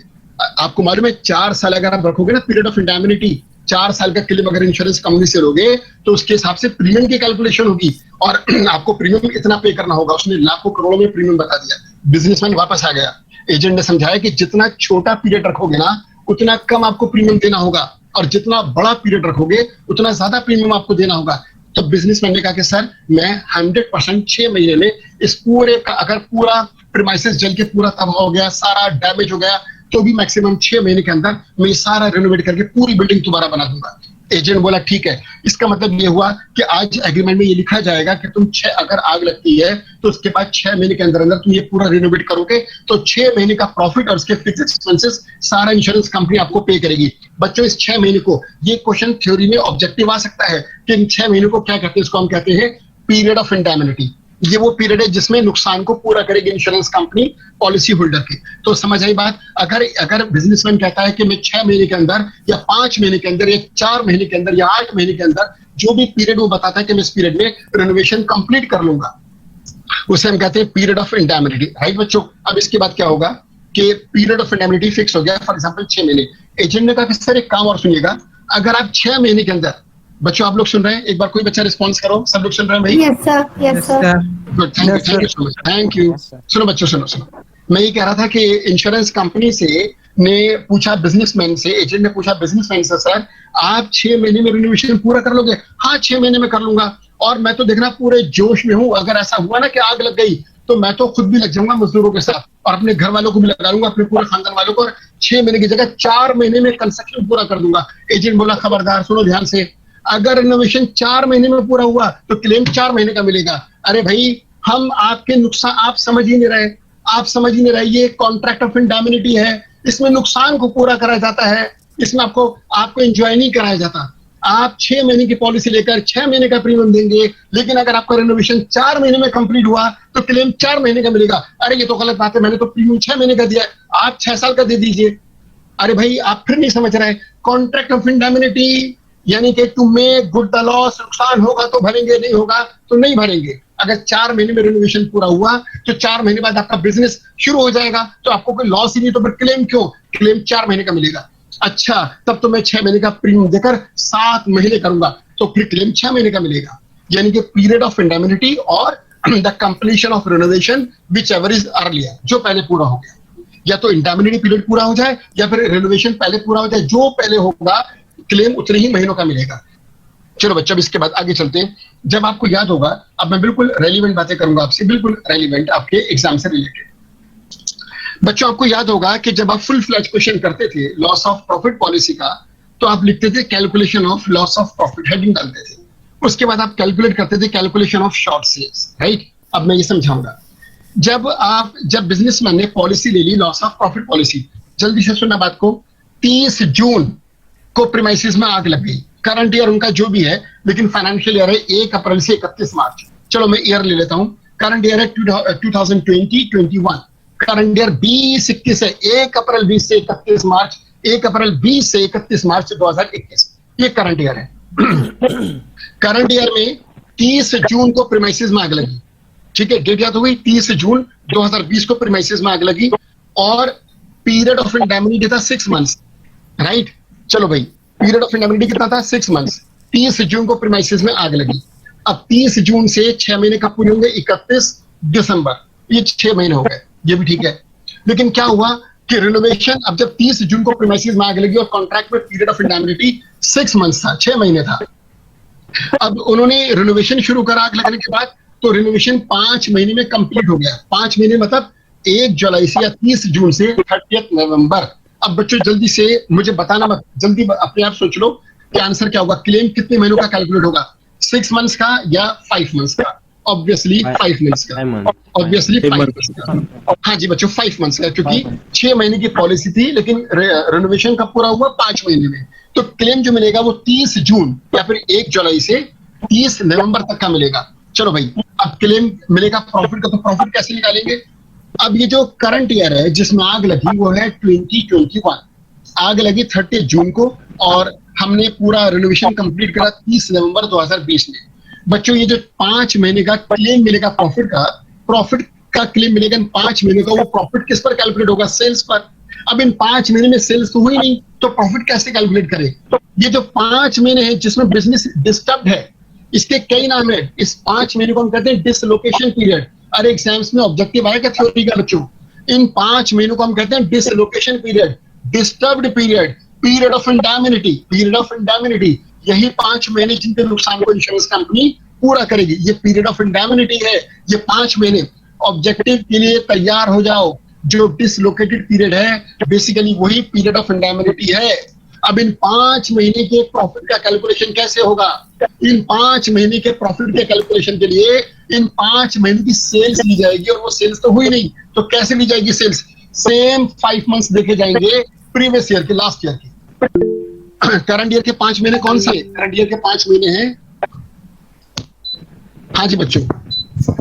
आपको मालूम है 4 साल अगर आप रखोगे ना पीरियड ऑफ इंडैमिनिटी, 4 साल का क्लेम अगर इंश्योरेंस कंपनी से लोगे तो उसके हिसाब से प्रीमियम की कैलकुलेशन होगी, और आपको प्रीमियम इतना पे करना होगा। उसने लाखों करोड़ों में प्रीमियम बता दिया। बिजनेसमैन वापस आ गया। एजेंट ने समझाया कि जितना छोटा पीरियड रखोगे ना, उतना कम आपको प्रीमियम देना होगा, और जितना बड़ा पीरियड रखोगे उतना ज्यादा प्रीमियम आपको देना होगा। तो बिजनेसमैन ने कहा कि सर मैं 100% 6 महीने में इस पूरे का, अगर पूरा प्रीमाइसेस जल के पूरा तबाह हो गया, सारा डैमेज हो गया, तो भी मैक्सिमम 6 महीने के अंदर मैं सारा रेनोवेट करके पूरी बिल्डिंग दोबारा बना दूंगा। एजेंट बोला ठीक है। इसका मतलब ये हुआ कि आज एग्रीमेंट में ये लिखा जाएगा कि तुम अगर आग लगती है तो उसके बाद 6 महीने के अंदर अंदर तुम ये पूरा रिनोवेट करोगे, तो 6 महीने का प्रॉफिट और उसके फिक्स एक्सपेंसेस सारा इंश्योरेंस कंपनी आपको पे करेगी। बच्चों इस 6 महीने को, ये क्वेश्चन थ्योरी में ऑब्जेक्टिव आ सकता है कि इन 6 महीने को क्या कहते हैं? इसको हम कहते हैं पीरियड ऑफ इंडैमिनिटी। ये वो पीरियड है जिसमें नुकसान को पूरा करेगी इंश्योरेंस कंपनी पॉलिसी होल्डर की। तो समझ आई बात? अगर बिजनेसमैन कहता है कि मैं 6 महीने के अंदर या 5 महीने के अंदर या 4 महीने के अंदर या 8 महीने के अंदर, जो भी पीरियड वो बताता है कि मैं इस पीरियड में रेनोवेशन कंप्लीट कर लूंगा, उसे हम कहते हैं पीरियड ऑफ इंडैमिनिटी। राइट बच्चों? अब इसके बाद क्या होगा कि पीरियड ऑफ इंडैमिनिटी फिक्स हो गया, फॉर एग्जाम्पल 6 महीने। एजेंट ने कहा कि सर एक काम और सुनिएगा, अगर आप 6 महीने के अंदर, बच्चों आप लोग सुन रहे हैं? एक बार कोई बच्चा रिस्पॉन्स करो। सब लोग सुन रहे हैं भाई? Yes sir, yes sir. Good, thank you so much, thank you. सुनो बच्चों, सुनो। मैं ये कह रहा था कि इंश्योरेंस कंपनी से ने पूछा बिजनेसमैन से, एजेंट ने पूछा बिजनेसमैन से, सर आप 6 महीने में रिनोवेशन पूरा कर लोगे? हाँ 6 महीने में कर लूंगा, और मैं तो देखना पूरे जोश में हूँ। अगर ऐसा हुआ ना कि आग लग गई तो मैं तो खुद भी लग जाऊंगा मजदूरों के साथ, और अपने घर वालों को भी लगा लूंगा, अपने पूरे खानदान वालों को, और 6 महीने की जगह 4 महीने में कंस्ट्रक्शन पूरा कर दूंगा। एजेंट बोला खबरदार, सुनो ध्यान से, अगर रिनोवेशन 4 महीने में पूरा हुआ तो क्लेम 4 महीने का मिलेगा। अरे भाई, हम आपके नुकसान आप समझ ही नहीं रहे, आप समझ ही नहीं रहे। ये कॉन्ट्रैक्ट ऑफ इंडैमिनिटी है, इसमें नुकसान को पूरा कराया जाता है, इसमें आपको एंजॉय नहीं कराया जाता। आप 6 महीने की पॉलिसी लेकर 6 महीने का प्रीमियम देंगे, लेकिन अगर आपका रिनोवेशन 4 महीने में कंप्लीट हुआ तो क्लेम 4 महीने का मिलेगा। अरे ये तो गलत बात है, मैंने तो प्रीमियम 6 महीने का दिया है, आप 6 साल का दे दीजिए। अरे भाई आप फिर नहीं समझ रहे। कॉन्ट्रैक्ट ऑफ इंडैमिनिटी यानी कि तुम्हें गुड द लॉस, नुकसान होगा तो भरेंगे, नहीं होगा तो नहीं भरेंगे। अगर 4 महीने में रिनोवेशन पूरा हुआ तो 4 महीने बाद आपका बिजनेस शुरू हो जाएगा, तो आपको कोई लॉस ही नहीं, तो फिर क्लेम क्यों? क्लेम 4 महीने का मिलेगा। अच्छा, तब तो मैं 6 महीने का प्रीमियम देकर 7 महीने करूंगा, तो फिर क्लेम 6 महीने का मिलेगा। यानी कि पीरियड ऑफ इंडैमिनिटी और the completion of renovation which ever is earlier, जो पहले पूरा हो गया। या तो इंडैमिनिटी पीरियड पूरा हो जाए या फिर रिनोवेशन पहले पूरा हो जाए, जो पहले होगा क्लेम उतने ही महीनों का मिलेगा। चलो बच्चा, अब इसके बाद आगे चलते हैं। जब आपको याद होगा, अब मैं बिल्कुल रेलिवेंट बातें करूंगा आपसे, बिल्कुल रेलिवेंट आपके एग्जाम से रिलेटेड। बच्चों आपको याद होगा कि जब आप फुल फ्लैज क्वेश्चन करते थे लॉस ऑफ प्रॉफिट पॉलिसी का, तो आप लिखते थे calculation of loss of profit, heading डालते थे। उसके बाद आप कैलकुलेट करते थे calculation of short sales. Right? अब मैं ये समझाऊंगा। जब बिजनेसमैन ने पॉलिसी ले ली लॉस ऑफ प्रॉफिट पॉलिसी, जल्दी से सुनना बात को, 30 जून को प्रीमाइसेस में आग लग गई। करंट ईयर उनका जो भी है, लेकिन फाइनेंशियल ईयर है 1 अप्रैल से 31 मार्च। चलो मैं ईयर ले लेता हूं। करंट ईयर है 2020-21। करंट ईयर 20-21 है, 1 अप्रैल 20 से 31 मार्च, 1 अप्रैल 20 से 31 मार्च 2021, ये करंट ईयर है। करंट ईयर में 30 जून को प्रीमाइसेस में आग लगी। ठीक है, डेट याद हो गई? 30 जून 2020 को प्रीमाइसेस में आग लगी, और पीरियड ऑफ इंडैमिनिटी था 6 मंथ्स। राइट? चलो भाई, पीरियड ऑफ इंडैमिनिटी कितना था? 6 मंथ्स। 30 जून को प्रीमाइसेस में आग लगी। अब 30 जून से 6 महीने कब पूरे होंगे? 31 दिसंबर। ये 6 महीने हो गए, ये भी ठीक है। लेकिन क्या हुआ, कि रिनोवेशन, अब जब 30 जून को प्रीमाइसेस में आग लगी और कॉन्ट्रैक्ट में पीरियड ऑफ इंडैमिनिटी 6 मंथ्स था, 6 महीने था। अब उन्होंने रिनोवेशन शुरू करा आग लगने के बाद, तो रिनोवेशन 5 महीने में कंप्लीट हो गया। 5 महीने मतलब 1 जुलाई से या 30 जून से 30 नवंबर। अब बच्चों जल्दी से मुझे बताना मत, जल्दी अपने आप सोच लो कि आंसर क्या होगा। क्लेम कितने महीनों का कैलकुलेट होगा, 6 मंथ्स का या 5 मंथ्स का? ऑब्वियसली 5 मंथ्स का, ऑब्वियसली 5 मंथ्स का। हाँ जी बच्चों 5 मंथ्स का, क्योंकि 6 महीने की पॉलिसी थी, लेकिन रिनोवेशन कब पूरा हुआ? 5 महीने में। तो क्लेम जो मिलेगा वो 30 जून या फिर 1 जुलाई से 30 नवंबर तक का मिलेगा। चलो भाई, अब क्लेम मिलेगा प्रॉफिट का, तो प्रॉफिट कैसे निकालेंगे? अब ये जो करंट ईयर है जिसमें आग लगी वो है 2021। आग लगी 30 जून को और हमने पूरा रिनोवेशन कंप्लीट करा 30 नवंबर 2020 में। बच्चों ये जो 5 महीने का क्लेम मिलेगा प्रॉफिट का क्लेम मिलेगा इन 5 महीने का, वो प्रॉफिट किस पर कैलकुलेट होगा? सेल्स पर। अब इन 5 महीने में सेल्स तो हुई नहीं, तो प्रॉफिट कैसे कैलकुलेट करें? ये जो 5 महीने हैं जिसमें बिजनेस डिस्टर्ब है, इसके कई नाम है। इस 5 महीने को हम कहते हैं डिसलोकेशन पीरियड। अरे एग्जाम्स में ऑब्जेक्टिव आएगा थ्योरी का बच्चों। इन 5 महीनों को हम कहते हैं dislocation period, disturbed period, period of indemnity. यही 5 महीने जिनके नुकसान को इंश्योरेंस कंपनी पूरा करेगी। ये पीरियड ऑफ इंडैमिनिटी है, ये 5 महीने। ऑब्जेक्टिव के लिए तैयार हो जाओ। जो डिसलोकेटेड पीरियड है बेसिकली वही पीरियड ऑफ इंडैमिनिटी है। अब इन 5 महीने के प्रॉफिट का कैलकुलेशन कैसे होगा? इन 5 महीने के प्रॉफिट के कैलकुलेशन के लिए इन 5 महीने की सेल्स ली जाएगी, और वो सेल्स तो हुई नहीं, तो कैसे ली जाएगी सेल्स? सेम 5 मंथ्स देखे जाएंगे प्रीवियस ईयर के, लास्ट ईयर के। करंट ईयर के 5 महीने कौन से? करंट ईयर के 5 महीने हैं, हाँ जी बच्चों,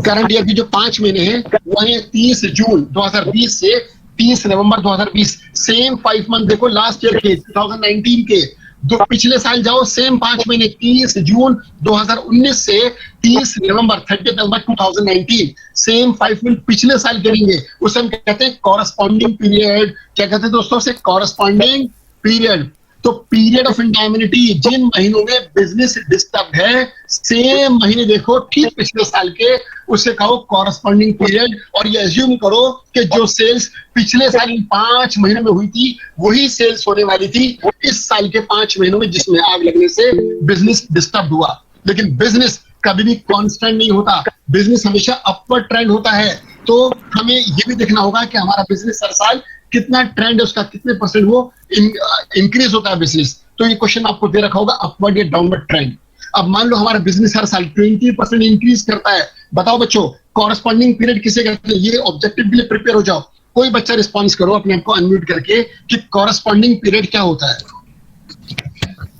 करंट ईयर की जो 5 महीने हैं वो है 30 जून 2020 से 30 नवंबर 2020। सेम 5 मंथ देखो लास्ट ईयर के 2019 के। दो पिछले साल जाओ, सेम 5 महीने 30 जून 2019 से 30 नवंबर 30 नवंबर 2019। सेम 5 मंथ पिछले साल करेंगे, उसे हम कहते हैं कॉरस्पॉन्डिंग पीरियड। क्या कहते हैं दोस्तों से? Corresponding period. तो पीरियड ऑफ इंडैमिनिटी, जिन महीनों में बिजनेस डिस्टर्ब है, सेम महीने देखो ठीक पिछले साल के, उसे कहो कॉरस्पॉन्डिंग पीरियड। और ये एज्यूम करो कि जो सेल्स पिछले साल इन 5 महीनों में हुई थी वही सेल्स होने वाली थी इस साल के 5 महीनों में, जिसमें आग लगने से बिजनेस डिस्टर्ब हुआ। लेकिन बिजनेस कभी भी कांस्टेंट नहीं होता, बिजनेस हमेशा अपवर्ड ट्रेंड होता है। तो हमें ये भी देखना होगा कि हमारा बिजनेस हर साल कितना ट्रेंड है उसका, कितने परसेंट वो इंक्रीज होता है बिजनेस। तो ये क्वेश्चन आपको दे रखा होगा अपवर्ड या डाउनवर्ड ट्रेंड। अब मान लो हमारा बिजनेस हर साल 20% इंक्रीज करता है। बताओ बच्चों कॉरस्पॉन्डिंग पीरियड किसे कहते हैं? ये ऑब्जेक्टिव के लिए प्रिपेयर हो जाओ। कोई बच्चा रिस्पॉन्स करो अपने आप को अनम्यूट करके कि कॉरस्पॉन्डिंग पीरियड क्या होता है?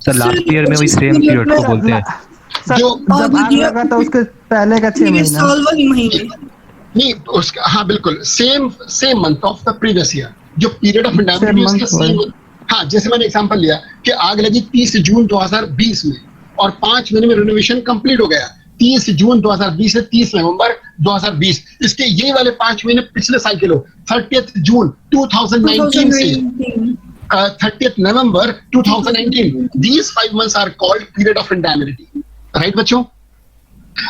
सर लास्ट ईयर में वही सेम पीरियड को बोलते हैं। जो जब आग लगा तो उसके पहले का 6 महीने नहीं उसका, हाँ बिल्कुल same month of the previous year. जो पीरियड ऑफ इंडैमिनिटी उसका सेम। हाँ, जैसे मैंने एग्जांपल लिया कि आग लगी 30 जून 2020 में और 5 महीने में रिनोवेशन कंप्लीट हो गया 30 जून 2020 से 30 नवंबर 2020। इसके ये वाले 5 महीने पिछले साल के लो 30 जून 2019 से 30 नवंबर 2019। These 5 months are called period of indemnity, right बच्चों?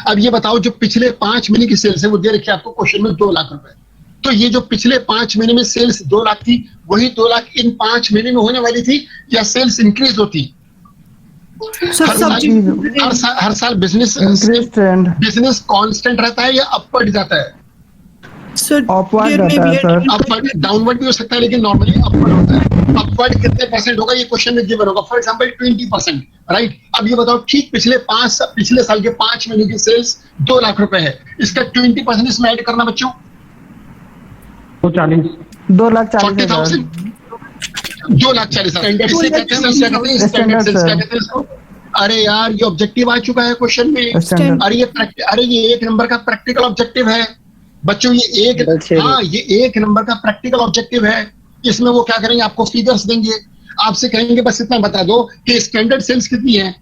अब ये बताओ जो पिछले 5 महीने की सेल्स है वो दे रखी है आपको क्वेश्चन में 2 लाख रुपए। तो ये जो पिछले 5 महीने में सेल्स 2 लाख थी, वही 2 लाख इन 5 महीने में होने वाली थी या सेल्स इंक्रीज होती? हर साल बिजनेस कांस्टेंट रहता है या अपवर्ड जाता है? अपवर्ड रहता है सर। अपवर्ड, डाउनवर्ड भी हो सकता है लेकिन नॉर्मली अपवर्ड होता है। अपवर्ड कितने परसेंट होगा ये क्वेश्चन में गिवन होगा। For example 20%, right? अब ये बताओ ठीक पिछले साल के 5 महीने की सेल्स 2 लाख रुपए है, इसका 20% इसमें ऐड करना बच्चों 2,40,000। 2,40,000 इसे कहते हैं स्टैंडर्ड सेल्स। क्या कहते हैं इसको? अरे यार ये ऑब्जेक्टिव आ चुका है क्वेश्चन में। अरे ये 1 नंबर का प्रैक्टिकल ऑब्जेक्टिव है बच्चों। ये एक नंबर का प्रैक्टिकल ऑब्जेक्टिव है। इसमें वो क्या करेंगे, आपको फिगर्स देंगे, आपसे कहेंगे बस इतना बता दो कि स्टैंडर्ड सेल्स कितनी है,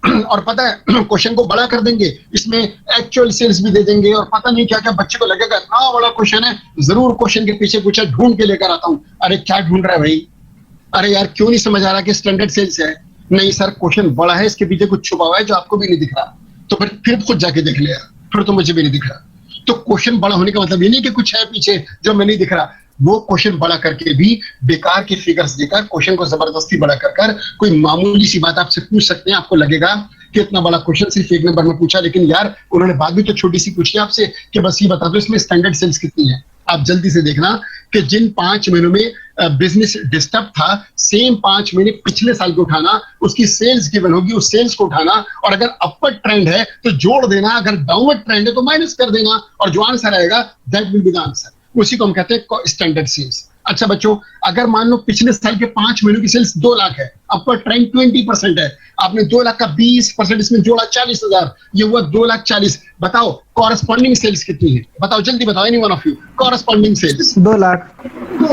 और पता है क्वेश्चन को बड़ा कर देंगे, इसमें एक्चुअल सेल्स भी दे देंगे, और पता नहीं क्या क्या बच्चे को लगेगा इतना बड़ा क्वेश्चन है, जरूर क्वेश्चन के पीछे कुछ ढूंढ के लेकर आता हूँ। अरे क्या ढूंढ रहा है भाई? अरे यार क्यों नहीं समझ आ रहा कि स्टैंडर्ड सेल्स है? नहीं सर क्वेश्चन बड़ा है, इसके पीछे कुछ छुपा हुआ है जो आपको भी नहीं दिख रहा। तो फिर खुद जाके देख लिया, फिर तो मुझे भी नहीं दिख रहा। तो क्वेश्चन बड़ा होने का मतलब ये नहीं कि कुछ है पीछे जो मैं नहीं दिख रहा। वो क्वेश्चन बड़ा करके भी बेकार के फिगर्स देकर क्वेश्चन को जबरदस्ती बड़ा कर कोई मामूली सी बात आपसे पूछ सकते हैं, आपको लगेगा कि इतना बड़ा क्वेश्चन सिर्फ एक नंबर में पूछा, लेकिन यार उन्होंने बात भी तो छोटी सी पूछी आपसे कि बस ये बता दो इसमें स्टैंडर्ड सेल्स कितनी है। आप जल्दी से देखना कि जिन 5 महीनों में बिजनेस डिस्टर्ब था, सेम 5 महीने पिछले साल को उठाना, उसकी सेल्स गिवन होगी, उस सेल्स को उठाना, और अगर अपर ट्रेंड है तो जोड़ देना, अगर डाउनवर्ड ट्रेंड है तो माइनस कर देना, और जो आंसर आएगा that will be the answer. उसी को हम कहते हैं स्टैंडर्ड सेल्स। अच्छा बच्चों, अगर मान लो पिछले साल के 5 महीनों की सेल्स 2 लाख है, अपर ट्रेंड 20% है, आपने 2 लाख का 20% इसमें जोड़ा 40,000, ये हुआ 2,40,000। बताओ कॉरेस्पॉन्डिंग सेल्स कितनी है? बताओ जल्दी बताओ, any one of you. Corresponding sales 2 lakh.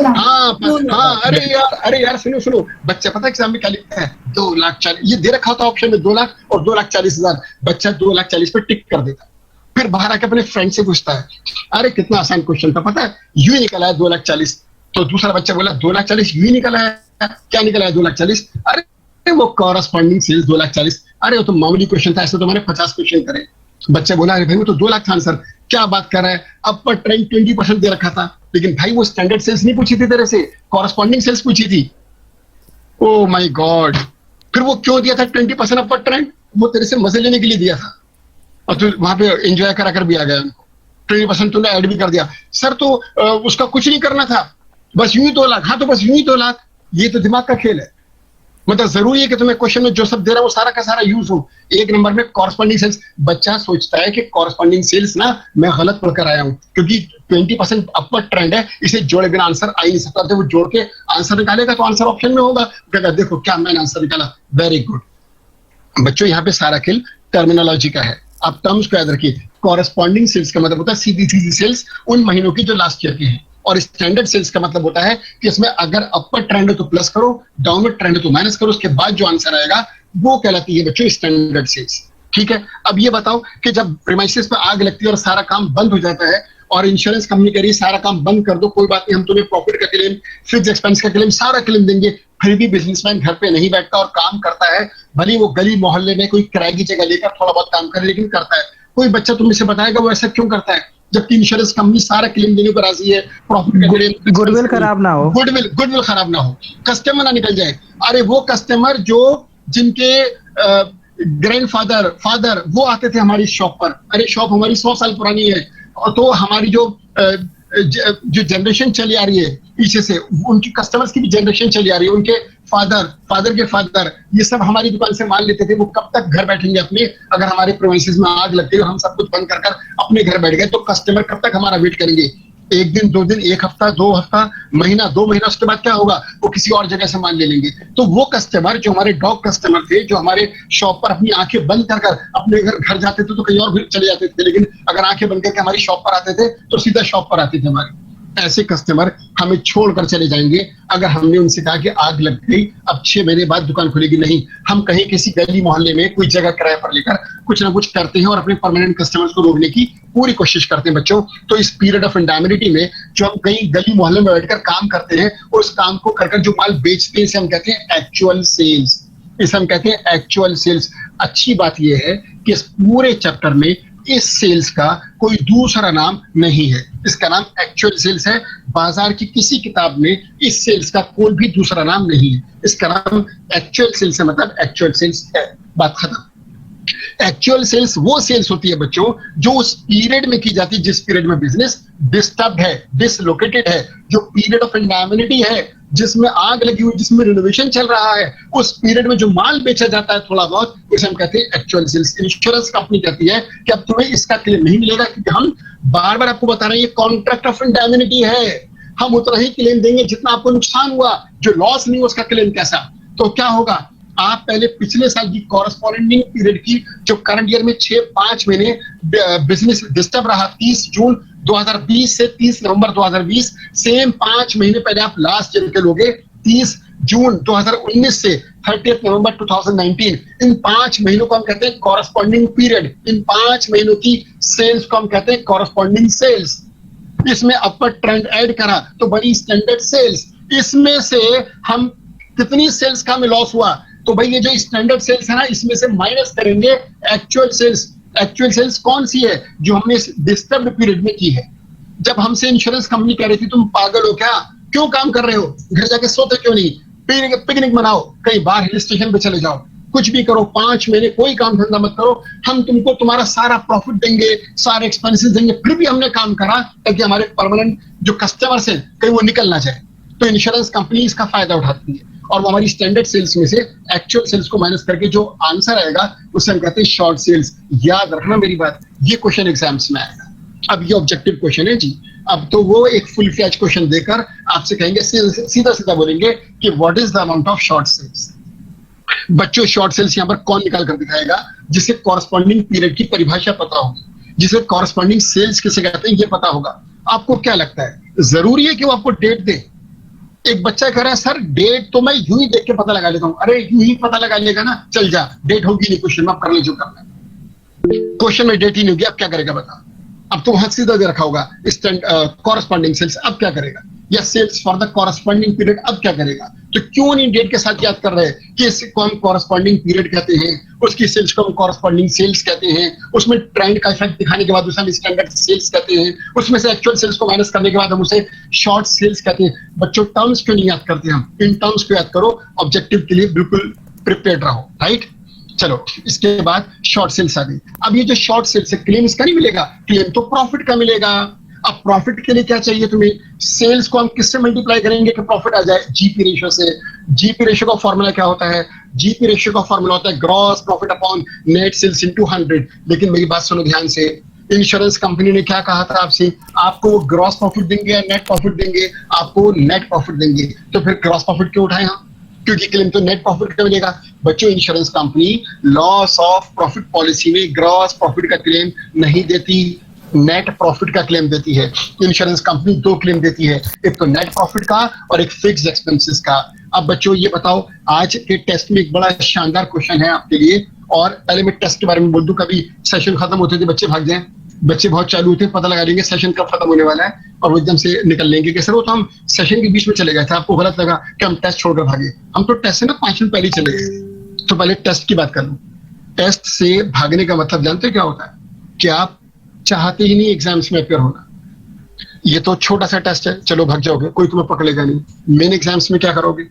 हाँ, अरे यार सुनो, बच्चा पता है एग्जाम में क्या लिखता है? 2,40,000, ये दे रखा होता ऑप्शन में 2 लाख और 2,40,000, बच्चा 2,40,000 पे टिक कर देता, फिर बाहर आके अपने फ्रेंड से पूछता है, अरे कितना आसान क्वेश्चन था, पता है यूं निकला है 2,40,000। तो दूसरा बच्चा बोला 2,40,000 यूं निकला है, क्या निकला है 2,40,000? अरे वो कॉरेस्पॉन्डिंग सेल्स 2,40,000। अरे वो तो मामूली क्वेश्चन था, ऐसे तो मैंने 50 क्वेश्चन करे। बच्चा बोला अरे भाई वो तो 2 लाख था आंसर, क्या बात कर रहा है, अपर ट्रेंड 20% दे रखा था, लेकिन भाई वो स्टैंडर्ड सेल्स नहीं पूछी थी तेरे से, कॉरेस्पॉन्डिंग सेल्स पूछी थी। ओ माय गॉड, फिर वो क्यों दिया था 20% अपर ट्रेंड? वो तेरे से मजे लेने के लिए दिया था, और तू वहां पे एंजॉय करा कर भी आ गया उनको। 20% तूने ऐड भी कर दिया। सर तो उसका कुछ नहीं करना था, बस यूं ही 2 लाख। हाँ तो बस यूं ही 2 लाख, ये तो दिमाग का खेल है। मतलब जरूरी है कि तुम्हें क्वेश्चन में जो सब दे रहा है वो सारा का सारा यूज हो। एक नंबर में कॉरेस्पॉन्डिंग सेल्स, बच्चा सोचता है कि कॉरेस्पॉन्डिंग सेल्स ना मैं गलत पढ़कर आया हूं, क्योंकि 20% अपर ट्रेंड है, इसे जोड़े बिना आंसर आ ही नहीं सकता। जब वो जोड़ के आंसर निकालेगा तो आंसर ऑप्शन में होगा, कहता देखो क्या मैंने आंसर निकाला, वेरी गुड। बच्चों यहाँ पे सारा खेल टर्मिनोलॉजी का है, आप टर्म्स को याद रखिए। कॉरेस्पॉन्डिंग सेल्स का मतलब होता है सीधी सीधी सेल्स उन महीनों की जो लास्ट ईयर के हैं, और स्टैंडर्ड सेल्स का मतलब होता है कि इसमें अगर अपर ट्रेंड है तो प्लस करो, डाउनवर्ड ट्रेंड है तो माइनस करो, उसके बाद जो आंसर आएगा वो कहलाती है बच्चों स्टैंडर्ड सेल्स। ठीक है, अब ये बताओ कि जब प्रीमाइसेस पे आग लगती है और सारा काम बंद हो जाता है और इंश्योरेंस कंपनी कह रही है सारा काम बंद कर दो, कोई बात नहीं, हम तुम्हें प्रॉफिट का क्लेम, फिक्स एक्सपेंस का क्लेम, सारा क्लेम देंगे, फिर भी बिजनेसमैन घर पे नहीं बैठता और काम करता है। भले वो गली मोहल्ले में कोई किराए की जगह लेकर थोड़ा बहुत काम करे, लेकिन करता है। कोई बच्चा तुम इसे बताएगा वो ऐसा क्यों करता है, जबकि इंश्योरेंस कंपनी सारा क्लेम देने को राजी है, प्रॉफिट का क्लेम, गुडविल खराब ना हो, गुडविल खराब ना हो, कस्टमर ना निकल जाए। अरे वो कस्टमर जो जिनके फादर वो आते थे हमारी शॉप पर, अरे शॉप हमारी 100 साल पुरानी है, और तो हमारी जो जनरेशन चली आ रही है पीछे से, उनकी कस्टमर्स की भी जनरेशन चली आ रही है, उनके फादर के फादर, ये सब हमारी दुकान से माल लेते थे। वो कब तक घर बैठेंगे अपने, अगर हमारे प्रोविंसेस में आग लग गई और हम सब कुछ बंद कर अपने घर बैठ गए, तो कस्टमर कब तक हमारा वेट करेंगे? 1 दिन 2 दिन, 1 हफ्ता 2 हफ्ता, महीना 2 महीना, उसके बाद क्या होगा? वो किसी और जगह से माल ले लेंगे। तो वो कस्टमर जो हमारे डॉग कस्टमर थे, जो हमारे शॉप पर अपनी आंखें बंद कर अपने घर जाते थे तो कहीं और चले जाते थे, लेकिन अगर आंखें बंद करके हमारी शॉप पर आते थे तो सीधा शॉप पर आते थे हमारे। ऐसे कस्टमर हमें छोड़कर चले जाएंगे अगर हमने उनसे कहा कि आग लग गई, अब 6 महीने बाद दुकान खुलेगी। नहीं, हम कहीं किसी गली मोहल्ले में कोई जगह किराए पर लेकर कुछ ना कुछ करते हैं और अपने परमानेंट कस्टमर्स को रोकने की पूरी कोशिश करते हैं बच्चों। तो इस पीरियड ऑफ इंडैमिनिटी में जो हम कहीं गली मोहल्ले में बैठकर काम करते हैं, उस काम को कर जो माल बेचते हैं, इसे हम कहते हैं एक्चुअल सेल्स। इसे हम कहते हैं एक्चुअल सेल्स। अच्छी बात यह है कि इस पूरे चैप्टर में इस सेल्स का कोई दूसरा नाम नहीं है, इसका नाम एक्चुअल सेल्स है। बाजार की किसी किताब में इस सेल्स का कोई भी दूसरा नाम नहीं है, इसका नाम एक्चुअल सेल्स है, मतलब एक्चुअल सेल्स है, बात खत्म। एक्चुअल सेल्स वो सेल्स होती है बच्चों जो उस पीरियड में की जाती है जिस पीरियड में बिजनेस डिस्टर्ब है, डिसलोकेटेड है, जो पीरियड ऑफ इंडैमिनिटी है, जिसमें आग लगी हुई, जिसमें रिनोवेशन चल रहा है, उस पीरियड में जो माल बेचा जाता है थोड़ा बहुत, उसे हम कहते हैं एक्चुअल सेल्स। इंश्योरेंस कंपनी कहती है कि अब तुम्हें इसका क्लेम नहीं मिलेगा, क्योंकि हम बार बार आपको बता रहे हैं ये कॉन्ट्रैक्ट ऑफ इंडैमिनिटी है, हम उतना ही क्लेम देंगे जितना आपको नुकसान हुआ, जो लॉस नहीं हुआ उसका क्लेम कैसा। तो क्या होगा, आप पहले पिछले साल की कॉरेस्पॉन्डिंग पीरियड की जो करंट ईयर में 6-5 महीने बिजनेस डिस्टर्ब रहा, 30 जून 2020 से 30 नवंबर 2020, सेम 5 महीने पहले आप लास्ट ईयर के लोगे 30 जून 2019 से 30 नवंबर 2019, इन 5 महीनों को हम कहते हैं कॉरेस्पॉन्डिंग पीरियड। इन 5 महीनों की सेल्स को हम कहते हैं कॉरेस्पॉन्डिंग सेल्स। इसमें अपर ट्रेंड ऐड करा तो बड़ी स्टैंडर्ड सेल्स। इसमें से हम कितनी सेल्स का हमें लॉस हुआ, तो भाई ये जो स्टैंडर्ड सेल्स है ना, इसमें से माइनस करेंगे एक्चुअल सेल्स। एक्चुअल सेल्स कौन सी है? जो हमने डिस्टर्ब्ड पीरियड में की है, जब हमसे इंश्योरेंस कंपनी कह रही थी तुम पागल हो क्या, क्यों काम कर रहे हो, घर जाके सोते क्यों नहीं, पिकनिक मनाओ, कहीं बाहर हिल स्टेशन पे चले जाओ, कुछ भी करो, 5 महीने कोई काम धंधा मत करो, हम तुमको तुम्हारा सारा प्रॉफिट देंगे, सारे एक्सपेंसेस देंगे, फिर भी हमने काम करा ताकि हमारे परमानेंट जो कस्टमर्स हैं कहीं वो निकल ना जाए। तो इंश्योरेंस कंपनी इसका फायदा उठाती है और वो हमारी स्टैंडर्ड सेल्स में से एक्चुअल सेल्स को माइनस करके जो आंसर आएगा उसे हम कहते हैं शॉर्ट सेल्स। याद रखना मेरी बात, ये क्वेश्चन एग्जाम्स में आएगा। अब ये ऑब्जेक्टिव क्वेश्चन है जी। अब तो वो एक फुल फ्लैज क्वेश्चन देकर आपसे कहेंगे, सीधा सीधा बोलेंगे कि what is the amount of short sales. बच्चों शॉर्ट सेल्स यहाँ पर कौन निकाल कर दिखाएगा, जिसे कॉरस्पॉन्डिंग पीरियड की परिभाषा पता होगी, जिसे कॉरस्पॉन्डिंग सेल्स किसे कहते हैं ये पता होगा। आपको क्या लगता है जरूरी है कि वो आपको डेट दे? एक बच्चा कह रहा है सर डेट तो मैं यूं ही देख के पता लगा लेता हूं। अरे यूं ही पता लगा लेगा ना, चल जा, डेट होगी नहीं, क्वेश्चन में कर ले जो करना है। क्वेश्चन में डेट ही नहीं होगी, अब क्या करेगा बता? अब तो वहां सीधा दे रखा होगा कॉरस्पॉन्डिंग सेल्स, अब क्या करेगा? या sales for the corresponding period, अब क्या करेगा? तो क्यों नहीं डेट के साथ याद कर रहे हैं कि इसको हम कॉरस्पॉन्डिंग पीरियड कहते हैं, उसकी सेल्स को हम कॉरस्पॉन्डिंग सेल्स कहते हैं, उसमें ट्रेंड का इफेक्ट दिखाने के बाद उसे हम स्टैंडर्ड सेल्स कहते हैं, उसमें से एक्चुअल सेल्स को माइनस करने के बाद हम उसे शॉर्ट सेल्स कहते हैं। बच्चों टर्म्स क्यों नहीं याद करते हम? इन टर्म्स को याद करो, ऑब्जेक्टिव के लिए बिल्कुल प्रिपेयर्ड रहो, राइट? चलो इसके बाद शॉर्ट सेल्स आ गई। अब ये जो शॉर्ट सेल्स है क्लेम इसका नहीं मिलेगा, क्लेम तो प्रॉफिट का मिलेगा। अब प्रॉफिट के लिए क्या चाहिए तुम्हें? सेल्स को हम किससे मल्टीप्लाई करेंगे कि प्रॉफिट आ जाए? जीपी रेशियो से। जीपी रेशियो का फॉर्मूला क्या होता है? जीपी रेशियो का फॉर्मूला होता है gross profit upon net sales into 100। लेकिन मेरी बात सुनो ध्यान से, इंश्योरेंस कंपनी ने क्या कहा था आपसे? आपको वो ग्रॉस प्रॉफिट देंगे या नेट प्रॉफिट देंगे? आपको नेट प्रॉफिट देंगे। तो फिर ग्रॉस प्रॉफिट क्यों उठाए हम? क्योंकि क्लेम तो नेट प्रॉफिट का मिलेगा। बच्चों insurance company loss of profit policy में ग्रॉस प्रॉफिट का क्लेम नहीं देती, नेट प्रॉफिट का क्लेम देती है। इंश्योरेंस कंपनी 2 क्लेम देती है, एक तो नेट प्रॉफिट का और एक फिक्स्ड एक्सपेंसेस का। अब बच्चों ये बताओ, आज के टेस्ट में एक बड़ा शानदार क्वेश्चन है आपके लिए, और पहले मैं टेस्ट के बारे में बोल दूं, कभी सेशन खत्म होते थे बच्चे भाग जाएं, बच्चे बहुत चालू होते पता लगा लेंगे सेशन कब खत्म होने वाला है और वो एकदम से निकल लेंगे कि सर वो तो हम सेशन के बीच में चले गए थे, आपको गलत लगा कि हम टेस्ट छोड़कर भागे। हम तो टेस्ट से ना 5 मिनट पहले ही चले गए। तो पहले टेस्ट की बात कर लूं। टेस्ट से भागने का मतलब जानते हो क्या होता है? कि आप चाहते ही नहीं एग्जाम्स में अपियर होना। ये तो छोटा सा टेस्ट है, चलो भाग जाओगे, कोई तुम्हें पकड़ेगा नहीं। मेन एग्जाम्स में क्या करोगे?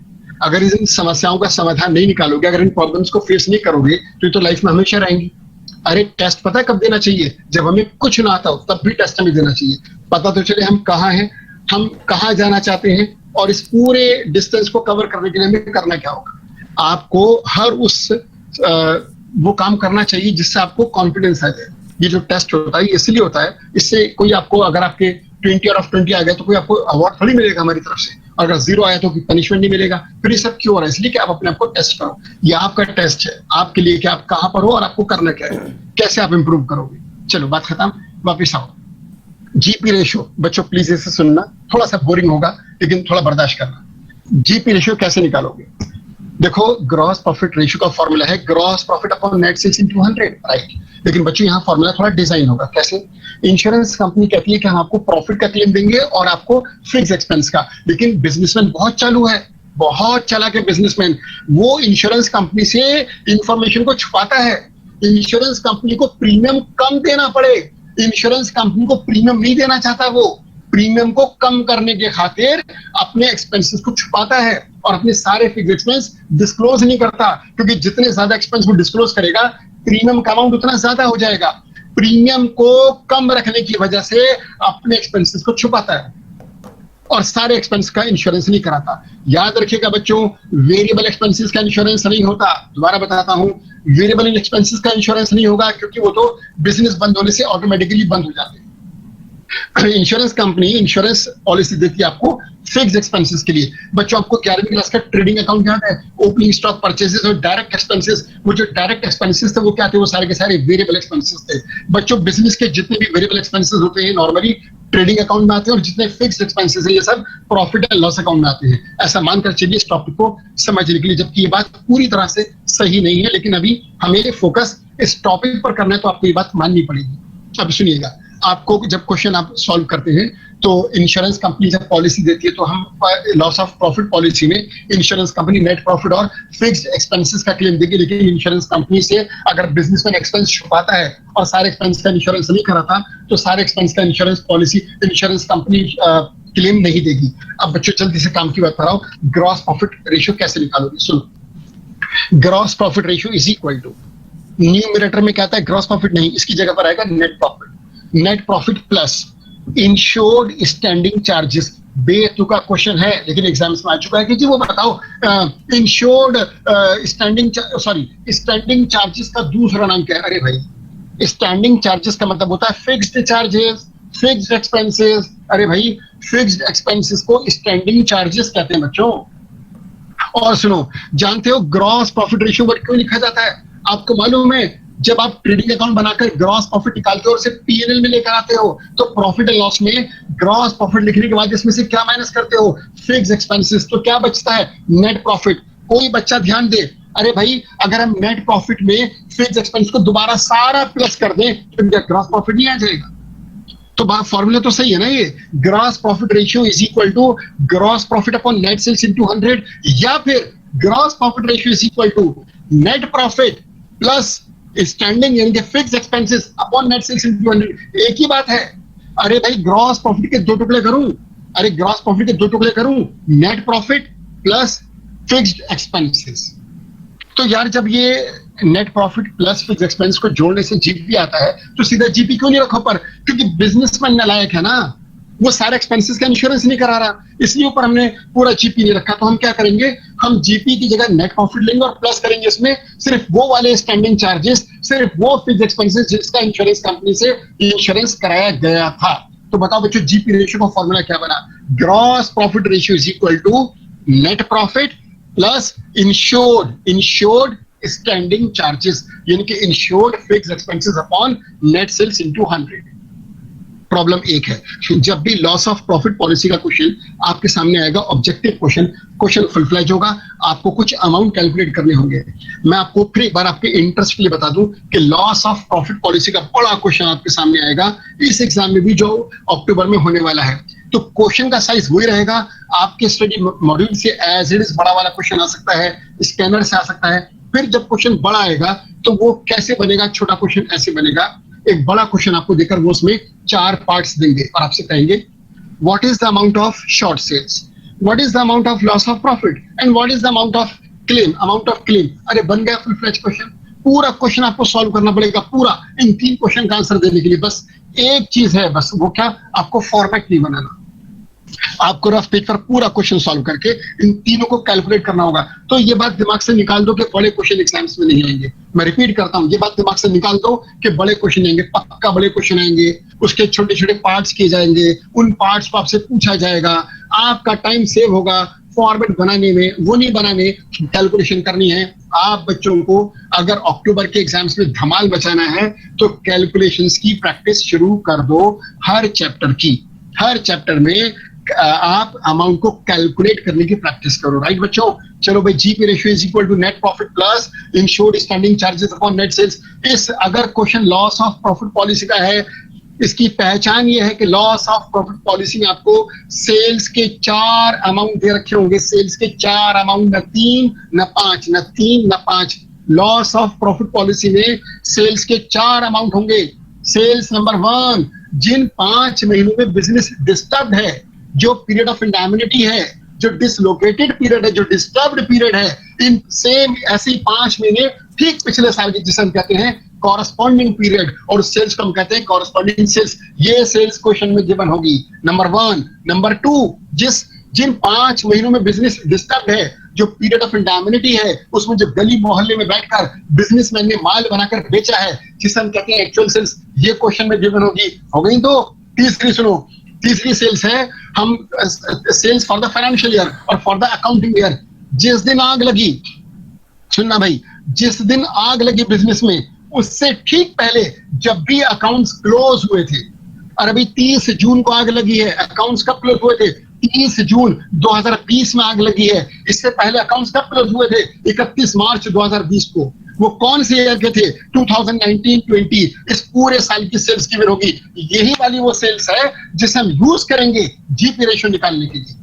अगर इन समस्याओं का समाधान नहीं निकालोगे, अगर इन प्रॉब्लम्स को फेस नहीं करोगे तो ये तो लाइफ में हमेशा रहेंगी। अरे टेस्ट पता है कब देना चाहिए? जब हमें कुछ ना आता हो तब भी टेस्ट हमें देना चाहिए। पता तो चले हम कहाँ हैं, हम कहाँ जाना चाहते हैं, और इस पूरे डिस्टेंस को कवर करने के लिए हमें करना क्या होगा। आपको हर उस वो काम करना चाहिए जिससे आपको कॉन्फिडेंस आ जाए। ये जो टेस्ट होता है इसलिए होता है, इससे कोई आपको, अगर आपके 20 आउट ऑफ 20 आ गया तो कोई आपको अवार्ड थोड़ी मिलेगा हमारी तरफ से, अगर 0 आया तो कोई पनिशमेंट नहीं मिलेगा। फिर ये सब क्यों हो रहा है? इसलिए कि आप अपने आप को टेस्ट करो। ये आपका टेस्ट है आपके लिए कि आप कहाँ पर हो और आपको करना क्या है, कैसे आप इंप्रूव करोगे। चलो बात खत्म, वापिस आओ। जीपी रेशियो बच्चों प्लीज इसे सुनना, थोड़ा सा बोरिंग होगा लेकिन थोड़ा बर्दाश्त करना। जीपी रेशियो कैसे निकालोगे? देखो ग्रॉस प्रॉफिट रेशियो का फॉर्मूला है gross profit upon net sales into 100, right? लेकिन बच्चों यहाँ फॉर्मूला थोड़ा डिजाइन होगा। कैसे? इंश्योरेंस कंपनी कहती है कि हम आपको प्रॉफिट का क्लेम देंगे और आपको फिक्स एक्सपेंस का, लेकिन बिजनेसमैन बहुत चालू है, बहुत चालाक है बिजनेसमैन, वो इंश्योरेंस कंपनी से इंफॉर्मेशन को छुपाता है। इंश्योरेंस कंपनी को प्रीमियम कम देना पड़े, इंश्योरेंस कंपनी को प्रीमियम नहीं देना चाहता, वो प्रीमियम को कम करने के खातिर अपने एक्सपेंसेस को छुपाता है और अपने सारे फिक्स एक्सपेंस डिस्क्लोज नहीं करता, क्योंकि जितने ज्यादा एक्सपेंस वो डिस्क्लोज करेगा प्रीमियम का अमाउंट उतना ज्यादा हो जाएगा। प्रीमियम को कम रखने की वजह से अपने एक्सपेंसेस को छुपाता है और सारे एक्सपेंस का इंश्योरेंस नहीं कराता। याद रखिएगा बच्चों, वेरिएबल एक्सपेंसेस का इंश्योरेंस नहीं होता। दोबारा बताता हूं, वेरिएबल एक्सपेंसेस का इंश्योरेंस नहीं होगा, क्योंकि वो तो बिजनेस बंद होने से ऑटोमेटिकली बंद हो जाते हैं। इंश्योरेंस कंपनी इंश्योरेंस पॉलिसी देती है आपको फिक्स एक्सपेंसेस के लिए। बच्चों आपको 11वीं क्लास का ट्रेडिंग अकाउंट याद है? ओपनिंग स्टॉक परचेजेस और डायरेक्ट एक्सपेंसेस, वो जो डायरेक्ट एक्सपेंसेस थे वो क्या थे? वो सारे के सारे वेरिएबल एक्सपेंसेस थे। बच्चों बिजनेस के जितने भी वेरिएबल एक्सपेंसेस होते हैं नॉर्मली ट्रेडिंग अकाउंट में आते हैं, और जितने फिक्स एक्सपेंसेस है ये सब प्रॉफिट एंड लॉस अकाउंट में आते हैं। ऐसा मानकर चलिए इस टॉपिक को समझने के लिए, जबकि ये बात पूरी तरह से सही नहीं है, लेकिन अभी हमें फोकस इस टॉपिक पर करना है तो आपको ये बात माननी पड़ेगी। अब सुनिएगा, आपको जब क्वेश्चन आप सॉल्व करते हैं तो इंश्योरेंस कंपनी जब पॉलिसी देती है तो हम लॉस ऑफ प्रॉफिट पॉलिसी में इंश्योरेंस कंपनी नेट प्रॉफिट और फिक्स्ड एक्सपेंसेस का क्लेम देगी, लेकिन इंश्योरेंस कंपनी से अगर बिजनेसमैन एक्सपेंस छुपाता है और सारे एक्सपेंस का इंश्योरेंस नहीं कराता तो सारे एक्सपेंस का इंश्योरेंस कंपनी क्लेम नहीं देगी। अब बच्चों जल्दी से काम की बात कर रहा हूं, ग्रॉस प्रॉफिट रेशियो कैसे निकालोगे? सुनो, gross profit ratio is equal to, numerator में क्या आता है? ग्रॉस प्रॉफिट नहीं, इसकी जगह पर आएगा net profit. Net profit plus insured standing charges. बेतुका क्वेश्चन है लेकिन एग्जाम्स में आ चुका है कि जी वो बताओ इंश्योर्ड स्टैंडिंग चार्जेस का दूसरा नाम क्या है? अरे भाई स्टैंडिंग चार्जेस का मतलब होता है फिक्स्ड चार्जेस, फिक्स्ड एक्सपेंसेस। अरे भाई फिक्स्ड एक्सपेंसेस को स्टैंडिंग चार्जेस कहते हैं बच्चों। और सुनो, जानते हो ग्रॉस प्रॉफिट रेशियो वर्ड क्यों लिखा जाता है? आपको मालूम है जब आप ट्रेडिंग अकाउंट बनाकर ग्रॉस प्रॉफिट निकालते हो और उसे पीएनएल में लेकर आते हो तो प्रॉफिट एंड लॉस में ग्रॉस प्रॉफिट लिखने के बाद इसमें से क्या माइनस करते हो? Fixed expenses. तो क्या बचता है? Net profit. कोई बच्चा ध्यान दे, अरे भाई अगर हम नेट प्रॉफिट में फिक्स्ड एक्सपेंस को दोबारा सारा प्लस कर दें तो क्या ग्रॉस प्रॉफिट नहीं आ जाएगा? तो बात फॉर्मूला तो सही है ना ये, gross profit ratio is equal to gross profit upon net sales into 100, या फिर gross profit ratio is equal to net profit plus standing यानी कि fixed expenses upon net sales into 100। एक ही बात है। अरे भाई ग्रॉस प्रॉफिट के दो टुकड़े करूं, net profit plus fixed expenses. तो यार जब ये net profit plus fixed expense को जोड़ने से जीपी आता है तो सीधा जीपी क्यों नहीं रखा पर? क्योंकि बिजनेसमैन नालायक है ना, वो सारे एक्सपेंसेस का इंश्योरेंस नहीं करा रहा, इसलिए ऊपर हमने पूरा जीपी नहीं रखा। तो हम क्या करेंगे, हम जीपी की जगह नेट प्रॉफिट लेंगे और प्लस करेंगे इसमें सिर्फ वो वाले स्टैंडिंग चार्जेस, सिर्फ वो फिक्स्ड एक्सपेंसेस जिसका इंश्योरेंस कंपनी से इंश्योरेंस कराया गया था। तो बताओ बच्चों जीपी रेशियो का फॉर्मूला क्या बना? Gross profit ratio is equal to net profit plus insured standing charges यानी कि insured fixed expenses upon net sales into 100। Problem एक है, जब भी लॉस ऑफ प्रॉफिट पॉलिसी का क्वेश्चन आपके सामने आएगा, ऑब्जेक्टिव क्वेश्चन फुल फ्लैज होगा, आपको कुछ अमाउंट कैलकुलेट करने होंगे। मैं आपको फिर एक बार आपके इंटरेस्ट के लिए बता दूं कि लॉस ऑफ प्रॉफिट पॉलिसी का बड़ा क्वेश्चन आपके सामने आएगा इस एग्जाम में भी जो अक्टूबर में होने वाला है। तो क्वेश्चन का साइज वही रहेगा, आपके स्टडी मॉड्यूल से एज इट इज बड़ा वाला क्वेश्चन आ सकता है, स्कैनर से आ सकता है। फिर जब क्वेश्चन बड़ा आएगा तो वो कैसे बनेगा? छोटा क्वेश्चन ऐसे बनेगा, एक बड़ा क्वेश्चन आपको देकर वो उसमें 4 पार्ट्स देंगे और आपसे कहेंगे what is the amount of short sales, what is the amount of loss of profit and what is the amount of claim. अरे बन गया फुल फ्लेज क्वेश्चन। पूरा क्वेश्चन आपको सॉल्व करना पड़ेगा, पूरा इन 3 क्वेश्चन का आंसर देने के लिए। बस एक चीज है, बस वो क्या, आपको फॉर्मेट नहीं बनाना, आपको रफ पेज पर पूरा क्वेश्चन सॉल्व करके इन तीनों को कैलकुलेट करना होगा। तो ये बात दिमाग से निकाल दो कि बड़े क्वेश्चन एग्जाम्स में नहीं आएंगे। मैं रिपीट करता हूं, ये बात दिमाग से निकाल दो कि बड़े क्वेश्चन आएंगे, पक्का बड़े क्वेश्चन आएंगे, उसके छोटे छोटे पार्ट्स किए जाएंगे, उन पार्ट्स को आपसे पूछा जाएगा, आपका टाइम सेव होगा फॉर्मेट बनाने में, वो नहीं बनाने, कैलकुलेशन करनी है। आप बच्चों को अगर अक्टूबर के एग्जाम्स में धमाल बचाना है तो कैलकुलेशंस की प्रैक्टिस शुरू कर दो। हर चैप्टर में आप अमाउंट को कैलकुलेट करने की प्रैक्टिस करो। राइट बच्चों? चलो भाई, GP ratio is equal to net profit plus insured standing charges upon net sales. इस अगर question loss of profit policy का है, इसकी पहचान ये है कि लॉस ऑफ प्रॉफिट पॉलिसी में आपको सेल्स के 4 अमाउंट दे रखे होंगे, सेल्स के 4 अमाउंट, न 3 न 5। लॉस ऑफ प्रॉफिट पॉलिसी में सेल्स के 4 अमाउंट होंगे। सेल्स नंबर 1, जिन 5 महीनों में बिजनेस डिस्टर्ब है, जो पीरियड ऑफ इंडैमिनिटी है, जो डिसलोकेटेड पीरियड है, जो डिस्टर्ब्ड पीरियड है, इन सेम ऐसे 5 महीने ठीक पिछले साल की, जिसे हम कहते हैं कॉरस्पॉन्डिंग पीरियड, और सेल्स को हम कहते हैं कॉरस्पॉन्डिंग सेल्स। ये सेल्स क्वेश्चन में गिवन होगी, नंबर 1। नंबर 2, जिन 5 महीनों में बिजनेस डिस्टर्ब है, जो पीरियड ऑफ इंडैमिनिटी है, उसमें जो गली मोहल्ले में बैठकर बिजनेसमैन ने माल बनाकर बेचा है, जिसे हम कहते हैं एक्चुअल सेल्स, ये क्वेश्चन में गिवन होगी। हो गई दो। तीसरी सुनो, तीसरी सेल्स है हम sales for the financial year और फॉर द अकाउंटिंग ईयर। जिस दिन आग लगी, सुनना भाई, जिस दिन आग लगी बिजनेस में, उससे ठीक पहले जब भी अकाउंट्स क्लोज हुए थे, और अभी 30 जून को आग लगी है, अकाउंट्स कब क्लोज हुए थे? 30 जून 2020 में आग लगी है। इससे पहले अकाउंट्स कब क्लोज हुए थे? 31 मार्च 2020 को। वो कौन से ईयर के थे? 2019-20। इस पूरे साल की सेल्स गिवन होगी। यही वाली वो सेल्स है जिसे हम यूज करेंगे जीपी रेशियो निकालने के लिए।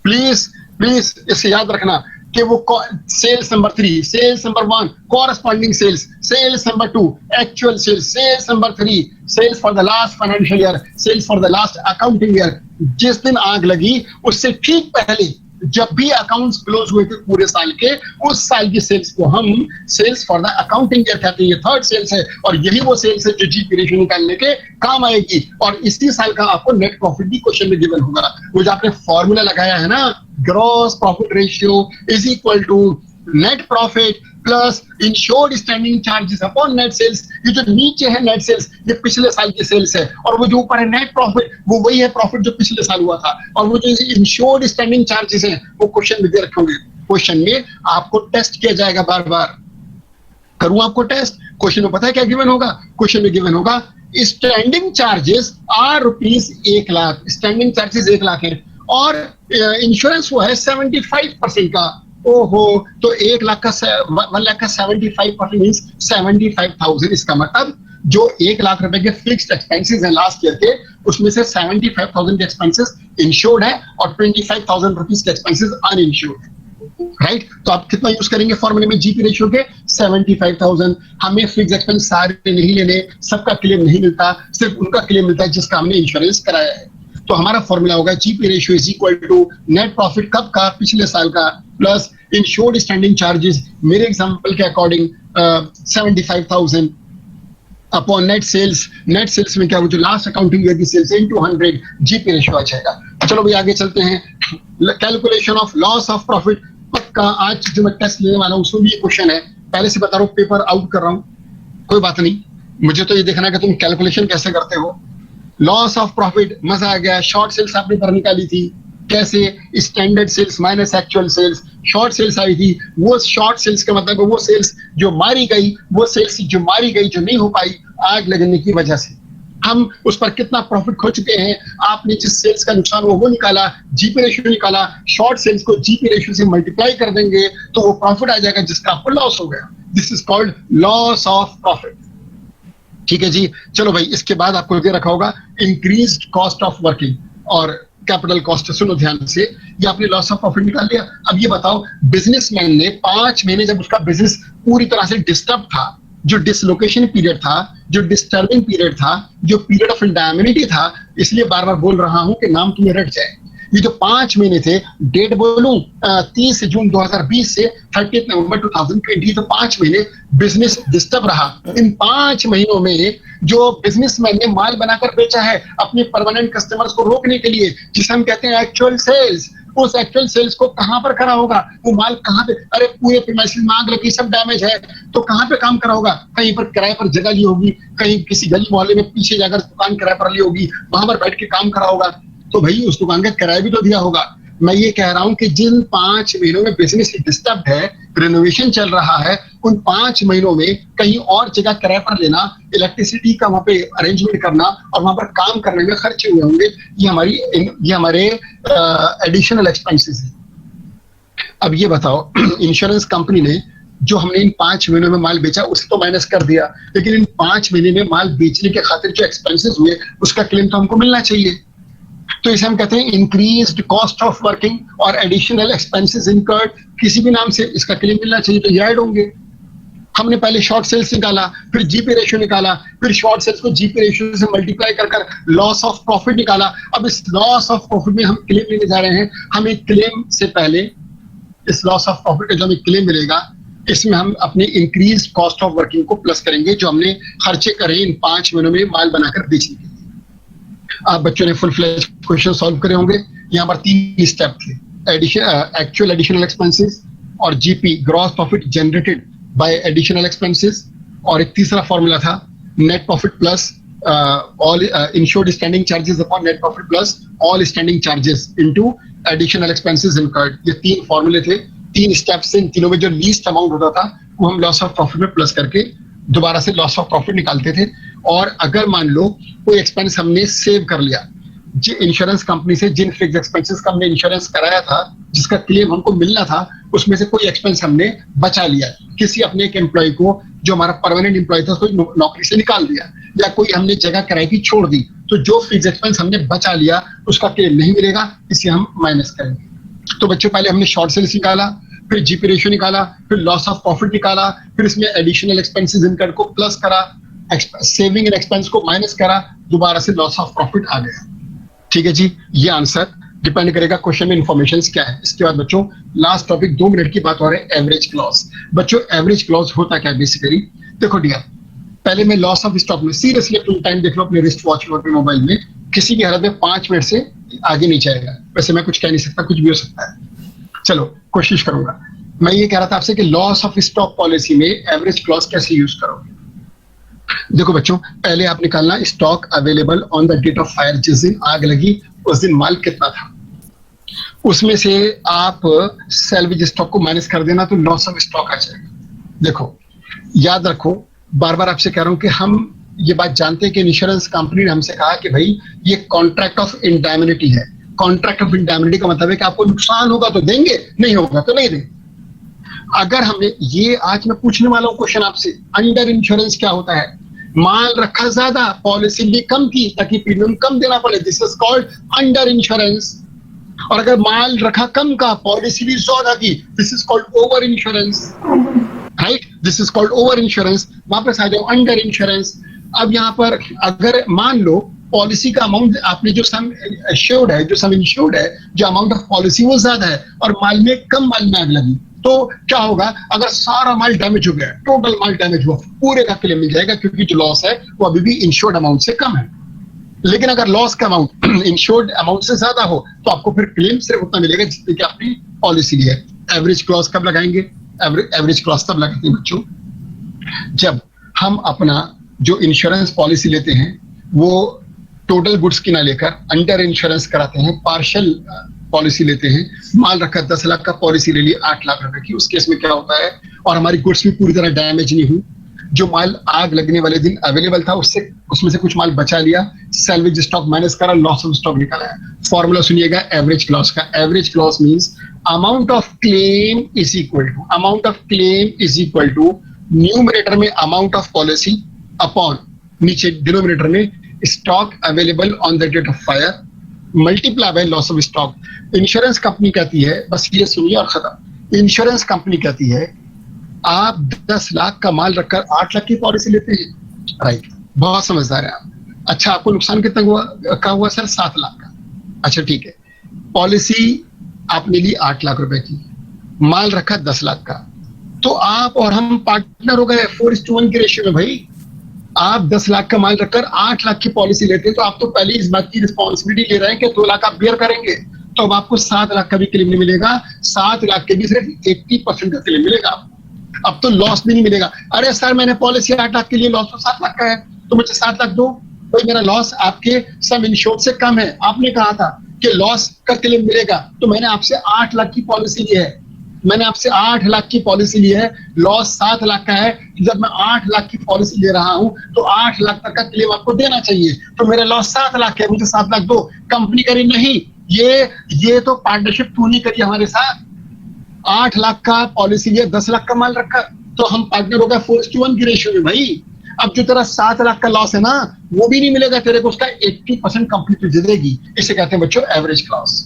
प्लीज इसे याद रखना कि वो sales number 3, sales number 1 corresponding sales, sales number 2 actual sales, sales number 3 sales for the last financial year, sales for the last accounting year. जिस दिन आग लगी उससे ठीक पहले जब भी अकाउंट्स क्लोज हुए थे पूरे साल के, उस साल की सेल्स को हम sales for the accounting year कहते हैं। ये थर्ड सेल्स है और यही वो सेल्स है जो जीपी रेशियो निकालने के काम आएगी। और इसी साल का आपको नेट प्रॉफिट भी क्वेश्चन में गिवन होगा। वो जो आपने फॉर्मूला लगाया है ना, gross profit ratio is equal to net profit plus insured standing charges upon net sales. ये जो नीचे है नेट सेल्स, ये पिछले साल की सेल्स है, और वो जो ऊपर है नेट प्रॉफिट, वो वही है प्रॉफिट जो पिछले साल हुआ था। और वो जो इंश्योर्ड स्टैंडिंग चार्जेस हैं वो क्वेश्चन में दे रखे होंगे। क्वेश्चन में आपको टेस्ट किया जाएगा बार बार। करूं आपको टेस्ट? क्वेश्चन में पता है क्या गिवन होगा? क्वेश्चन में गिवन होगा standing charges are ₹1 lakh. Standing charges 1 lakh है और इंश्योरेंस वो है 75% का। ओहो, तो 1 लाख का 1 लाख का 75% मींस 75,000। इसका मतलब जो 1 लाख रुपए के फिक्स्ड एक्सपेंसेस हैं लास्ट ईयर के, उसमें से 75,000 के एक्सपेंसेस इंश्योर्ड है और 25,000 रुपीज के एक्सपेंसेस अनइंश्योर्ड। राइट, तो आप कितना यूज करेंगे फॉर्मूले में जीपी रेशियो के? 75,000। हमें फिक्स एक्सपेंस सारे नहीं लेने, सबका क्लेम नहीं मिलता, सिर्फ उनका क्लेम मिलता है जिसका हमने इंश्योरेंस कराया है। तो हमारा फॉर्मूला होगा GP ratio is equal to net profit कब का? पिछले साल का, प्लस इंश्योर्ड स्टैंडिंग चार्जेस मेरे एग्जांपल के according 75,000 upon net sales. Net sales में क्या, वो जो लास्ट अकाउंटिंग ईयर की सेल्स है इनटू 100, जीपी रेशियो आ जाएगा। चलो भाई आगे चलते हैं। Calculation of loss of profit. पक्का आज जो मैं टेस्ट लेने वाला हूँ उसमें भी ये क्वेश्चन है। पहले से बता रहा हूँ, पेपर आउट कर रहा हूँ, कोई बात नहीं, मुझे तो ये देखना है कि तुम कैलकुलेशन कैसे करते हो। लॉस ऑफ प्रॉफिट, मजा आ गया। शॉर्ट सेल्स आपने पर निकाली थी, कैसे? Standard sales minus actual sales. Short sales आई थी, वो शॉर्ट सेल्स का मतलब वो सेल्स जो मारी गई, वो सेल्स जो मारी गई, जो नहीं हो पाई आग लगने की वजह से। हम उस पर कितना प्रॉफिट खो चुके हैं। आपने जिस सेल्स का नुकसान हुआ वो निकाला, जीपी रेशियो निकाला। शॉर्ट सेल्स को जीपी रेशियो से मल्टीप्लाई कर देंगे तो वो प्रॉफिट आ जाएगा जिसका आपको लॉस हो गया। This is called loss of profit. ठीक है जी। चलो भाई, इसके बाद आपको दे रखा होगा इंक्रीज्ड कॉस्ट ऑफ वर्किंग और कैपिटल कॉस्ट। सुनो ध्यान से, ये आपने लॉस ऑफ प्रॉफिट निकाल लिया। अब ये बताओ, बिजनेसमैन ने 5 महीने जब उसका बिजनेस पूरी तरह से डिस्टर्ब था, जो डिसलोकेशन पीरियड था, जो डिस्टर्बिंग पीरियड था, जो पीरियड ऑफ इंडायमिनिटी था, इसलिए बार बार बोल रहा हूं कि नाम तुम्हें रट जाए। ये जो 5 महीने थे, डेट बोलूं 30 जून 2020 से 30 नवंबर 2020, तो 5 महीने बिजनेस डिस्टर्ब रहा। इन 5 महीनों में जो बिजनेसमैन ने माल बनाकर बेचा है अपने परमानेंट कस्टमर्स को रोकने के लिए, जिसे हम कहते हैं एक्चुअल सेल्स, उस एक्चुअल सेल्स को कहां पर करा होगा? वो माल कहां पे? अरे पूरे प्रीमाइसेस में आग लगी, सब डैमेज है, तो कहां पे काम करा होगा? कहीं पर किराए पर जगह ली होगी, कहीं किसी गली मोहल्ले में पीछे जाकर दुकान किराए पर ली होगी, वहां पर बैठ के काम करा होगा। तो भाई उस दुकान का किराया भी तो दिया होगा। मैं ये कह रहा हूं कि जिन 5 महीनों में बिजनेस डिस्टर्ब है, रिनोवेशन चल रहा है, उन 5 महीनों में कहीं और जगह किराए पर लेना, इलेक्ट्रिसिटी का वहां पे अरेंजमेंट करना और वहां पर काम करने में खर्चे हुए होंगे। ये हमारे एडिशनल एक्सपेंसेस हैं। अब ये बताओ, इंश्योरेंस कंपनी ने जो हमने इन 5 महीनों में माल बेचा उसे तो माइनस कर दिया, लेकिन इन 5 महीने में माल बेचने के खातिर जो एक्सपेंसेस हुए उसका क्लेम तो हमको मिलना चाहिए। तो इसे हम कहते हैं इंक्रीज्ड कॉस्ट ऑफ वर्किंग और एडिशनल एक्सपेंसेस इनकर्ड। किसी भी नाम से इसका क्लेम मिलना चाहिए, तो ये ऐड होंगे। हमने पहले शॉर्ट सेल्स निकाला, फिर जीपी रेशियो निकाला, फिर शॉर्ट सेल्स को जीपी रेशियो से मल्टीप्लाई कर लॉस ऑफ प्रॉफिट निकाला। अब इस लॉस ऑफ प्रॉफिट में हम क्लेम लेने जा रहे हैं। हमें क्लेम से पहले इस लॉस ऑफ प्रॉफिट का जो हमें क्लेम मिलेगा, इसमें हम अपने इंक्रीज कॉस्ट ऑफ वर्किंग को प्लस करेंगे जो हमने खर्चे करे इन 5 महीनों में माल बनाकर बेचने के लिए। आप बच्चों ने फुल फ्लेज क्वेश्चन सॉल्व करे होंगे। यहाँ पर 3 स्टेप थे, एक्चुअल एडिशनल एक्सपेंसेस और GP gross profit generated by additional expenses, और एक तीसरा फॉर्मूला था net profit plus all insured standing charges upon net profit plus all standing charges into additional expenses incurred. ये 3 फॉर्मूले थे, 3 स्टेप्स से। इन तीनों में जो लीस्ट अमाउंट होता था वो हम लॉस ऑफ प्रॉफिट में प्लस करके दोबारा से लॉस ऑफ प्रॉफिट निकालते थे। और अगर मान लो कोई एक्सपेंस हमने सेव कर लिया, इंश्योरेंस कंपनी से जिन फिक्स एक्सपेंसेस का हमने इंश्योरेंस कराया था, जिसका क्लेम हमको मिलना था, उसमें से कोई एक्सपेंस हमने बचा लिया, किसी अपने एक एम्प्लॉय को जो हमारा परमानेंट एम्प्लॉय था उसको नौकरी से निकाल दिया, या कोई हमने जगह किराए की छोड़ दी, तो जो फिक्स एक्सपेंस हमने बचा लिया उसका क्लेम नहीं मिलेगा, इसे हम माइनस करेंगे। तो बच्चों पहले हमने शॉर्ट सेल्स निकाला, फिर जीपी रेशियो निकाला, फिर लॉस ऑफ प्रॉफिट निकाला, फिर इसमें एडिशनल एक्सपेंसेस इनकम को प्लस करा, सेविंग एंड एक्सपेंस को माइनस करा, दोबारा से लॉस ऑफ प्रॉफिट आ गया। ठीक है जी, ये आंसर डिपेंड करेगा क्वेश्चन में इंफॉर्मेशन क्या है। इसके बाद बच्चों लास्ट टॉपिक 2 मिनट की बात हो रही है, एवरेज क्लॉज। बच्चों एवरेज क्लॉज होता क्या है बेसिकली, देखो डियर, पहले मैं लॉस ऑफ स्टॉक में सीरियसली तुम टाइम देख लो अपने रिस्ट वॉच में, अपने मोबाइल में, किसी की हालत में 5 मिनट से आगे नहीं जाएगा। वैसे मैं कुछ कह नहीं सकता, कुछ भी हो सकता है, चलो कोशिश करूंगा। मैं ये कह रहा था आपसे कि लॉस ऑफ स्टॉक पॉलिसी में एवरेज क्लॉज कैसे यूज करोगे। देखो बच्चों, पहले आप निकालना stock available on the date of fire, जिस दिन आग लगी उस दिन माल कितना था, उसमें से आप सैल्वेज स्टॉक को माइनस कर देना, तो लॉस ऑफ स्टॉक आ जाएगा। देखो याद रखो, बार बार आपसे कह रहा हूं कि हम ये बात जानते हैं कि इंश्योरेंस कंपनी ने हमसे कहा कि भाई ये कॉन्ट्रैक्ट ऑफ इंडैमिनिटी है। कॉन्ट्रैक्ट ऑफ इंडैमिनिटी का मतलब है कि आपको नुकसान होगा तो देंगे, नहीं होगा तो नहीं देंगे। अगर हमने ये आज मैं पूछने वाला हूं क्वेश्चन आपसे, अंडर इंश्योरेंस क्या होता है, माल रखा ज्यादा, पॉलिसी भी कम की ताकि प्रीमियम कम देना पड़े, this is called under insurance. और अगर माल रखा कम का, पॉलिसी भी ज्यादा की, this is called over insurance, right, this is called over insurance. वापस आ जाओ अंडर इंश्योरेंस। अब यहाँ पर अगर मान लो पॉलिसी का अमाउंट आपने जो सम एश्योर्ड है, जो सम इंश्योर्ड है, जो अमाउंट ऑफ पॉलिसी वो ज्यादा है और माल में कम, माल में आग लगी, तो क्या होगा, अगर सारा माल डैमेज हो गया, टोटल माल डैमेज हुआ, पूरे का क्लेम मिल जाएगा, क्योंकि जो लॉस है वो अभी भी इंश्योर्ड अमाउंट से कम है। लेकिन अगर लॉस का अमाउंट इंश्योर्ड अमाउंट से ज्यादा हो तो आपको फिर क्लेम सिर्फ उतना मिलेगा जितने की आपने पॉलिसी ली है। एवरेज क्लॉज कब लगाएंगे, एवरेज क्लॉज तब लगाते हैं बच्चों जब हम अपना जो इंश्योरेंस पॉलिसी लेते हैं वो टोटल गुड्स की ना लेकर अंडर इंश्योरेंस कराते हैं, पार्शियल पॉलिसी लेते हैं, माल रखा 10 लाख का, पॉलिसी ले ली 8 लाख रुपए की। उस केस में क्या होता है, और हमारी गुड्स भी पूरी तरह डैमेज नहीं हुई, जो माल आग लगने वाले दिन अवेलेबल था उसमें से कुछ माल बचा लिया, सैल्वेज स्टॉक माइनस करा, लॉस ऑफ स्टॉक निकाला। फॉर्मूला सुनिएगा एवरेज क्लॉज का। Average clause means amount of claim is equal to numerator में अमाउंट ऑफ पॉलिसी अपॉन नीचे डिनोमिनेटर में stock available on the date of fire multiply by loss of stock. Insurance company कहती है, बस ये सुनिए और खत्म, इंश्योरेंस कंपनी कहती है आप 10 लाख का माल रखकर 8 लाख की पॉलिसी लेते हैं, राइट, बहुत समझदार है आप। अच्छा, आपको नुकसान कितना हुआ सर, 7 लाख का। अच्छा ठीक है, पॉलिसी आपने ली 8 लाख रुपए की, माल रखा 10 लाख का, तो आप और हम पार्टनर हो गए 4:1 के रेशियो में। भाई आप 10 लाख का माल रखकर 8 लाख की पॉलिसी लेते हैं, तो आप तो पहले इस बात की रिस्पॉन्सिबिलिटी ले रहे हैं कि 2 लाख आप बेयर करेंगे, तो अब आपको 7 लाख का भी क्लेम नहीं मिलेगा, 7 लाख के भी सिर्फ 80% का क्लेम मिलेगा आपको। अब तो लॉस भी नहीं मिलेगा। अरे सर मैंने पॉलिसी 8 लाख के लिए, लॉस तो 7 लाख का है, तो मुझे 7 लाख दो, तो मेरा लॉस आपके सम इंश्योर्ड से कम है। आपने कहा था कि लॉस का क्लेम मिलेगा, तो मैंने आपसे 8 लाख की पॉलिसी ली है, मैंने आपसे 8 लाख की पॉलिसी ली है, लॉस 7 लाख का है। जब मैं 8 लाख की पॉलिसी ले रहा हूं तो 8 लाख तक का क्लेम आपको देना चाहिए, तो मेरा लॉस 7 लाख है, मुझे 7 लाख दो। कंपनी करी नहीं, ये तो पार्टनरशिप तू नहीं करी हमारे साथ। 8 लाख का पॉलिसी लिया, 10 लाख का माल रखा, तो हम पार्टनर हो गए 4:1 की रेशियो में। भाई अब जो तेरा 7 लाख का लॉस है ना, वो भी नहीं मिलेगा तेरे को, उसका 80% कंपनी तुझे देगी। इसे कहते हैं बच्चों एवरेज क्लॉज।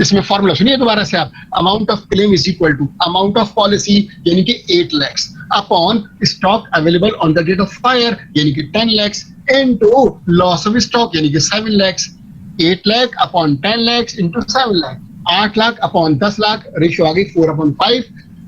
इसमें फॉर्मूला सुनिए दोबारा से आप, amount of claim is equal to amount of policy यानी कि 8 lakh upon stock available on the date of fire यानी कि 10 lakh into loss of stock यानी कि 7 lakh. 8 lakh upon 10 lakh into 7 lakh, 8 lakh upon 10 lakh, ratio आ गई 4/5।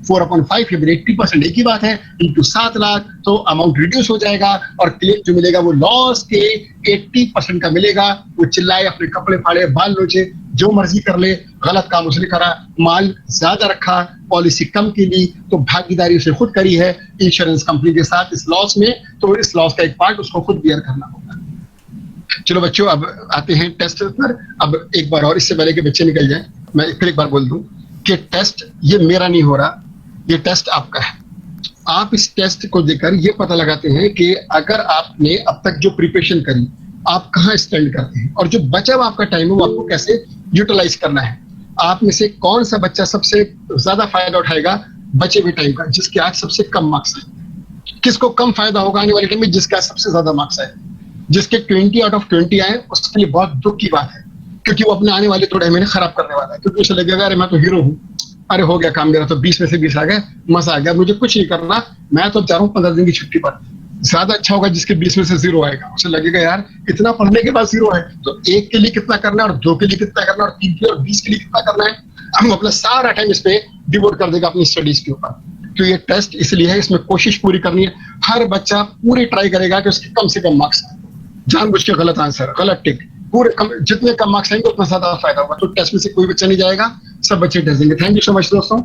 4/5 फिर 80% एक ही बात है, इंटू 7 लाख, तो अमाउंट रिड्यूस हो जाएगा और क्लेम जो मिलेगा वो लॉस के 80% का मिलेगा। वो चिल्लाए, अपने कपड़े फाड़े, बाल नोचे, जो मर्जी कर ले, गलत काम उसने करा, माल ज्यादा रखा, पॉलिसी कम की ली, तो भागीदारी उसने खुद करी है इंश्योरेंस कंपनी के साथ इस लॉस में, तो इस लॉस का एक पार्ट उसको खुद बियर करना होगा। चलो बच्चों अब आते हैं टेस्ट पर। अब एक बार और, इससे पहले कि बच्चे निकल जाएं, मैं फिर एक बार बोल दूं कि टेस्ट ये मेरा नहीं हो रहा, ये टेस्ट आपका है। आप इस टेस्ट को देखकर ये पता लगाते हैं कि अगर आपने अब तक जो प्रिपरेशन करी, आप कहाँ स्पेंड करते हैं, और जो बचा हुआ आपका टाइम है वो आपको कैसे यूटिलाइज करना है। आप में से कौन सा बच्चा सबसे ज्यादा फायदा उठाएगा बचे हुए टाइम का, जिसके आज सबसे कम मार्क्स है। किसको कम फायदा होगा आने वाले टाइम में, जिसके आज सबसे ज्यादा मार्क्स है। जिसके 20 आउट ऑफ 20 आए उसके लिए बहुत दुख की बात है, क्योंकि वो अपने आने वाले थोड़े महीने खराब करने वाला है, क्योंकि उसे लगेगा अरे मैं तो हीरो हूँ, अरे हो गया काम मेरा, तो 20 में से 20 आ गए, मजा आ गया, मुझे कुछ नहीं करना, मैं तो जा रहा हूँ 15 दिन की छुट्टी पर। ज्यादा अच्छा होगा जिसके 20 में से 0 आएगा, उसे लगेगा यार इतना पढ़ने के बाद 0 है, तो 1 के लिए कितना करना है, और 2 के लिए कितना करना है, और 3 के और 20 के लिए कितना करना है। हम अपना सारा टाइम इस पे डिवोट कर देगा अपनी स्टडीज के ऊपर। तो ये टेस्ट इसलिए है, इसमें कोशिश पूरी करनी है, हर बच्चा पूरी ट्राई करेगा कि उसके कम से कम मार्क्स आए। जानबूझ के गलत आंसर, गलत टिक, पूरे जितने कम मार्क्स आएंगे उतना ज्यादा फायदा होगा। तो टेस्ट में से कोई बच्चा नहीं जाएगा, सब बच्चे टेस्ट देंगे। थैंक यू सो मच दोस्तों।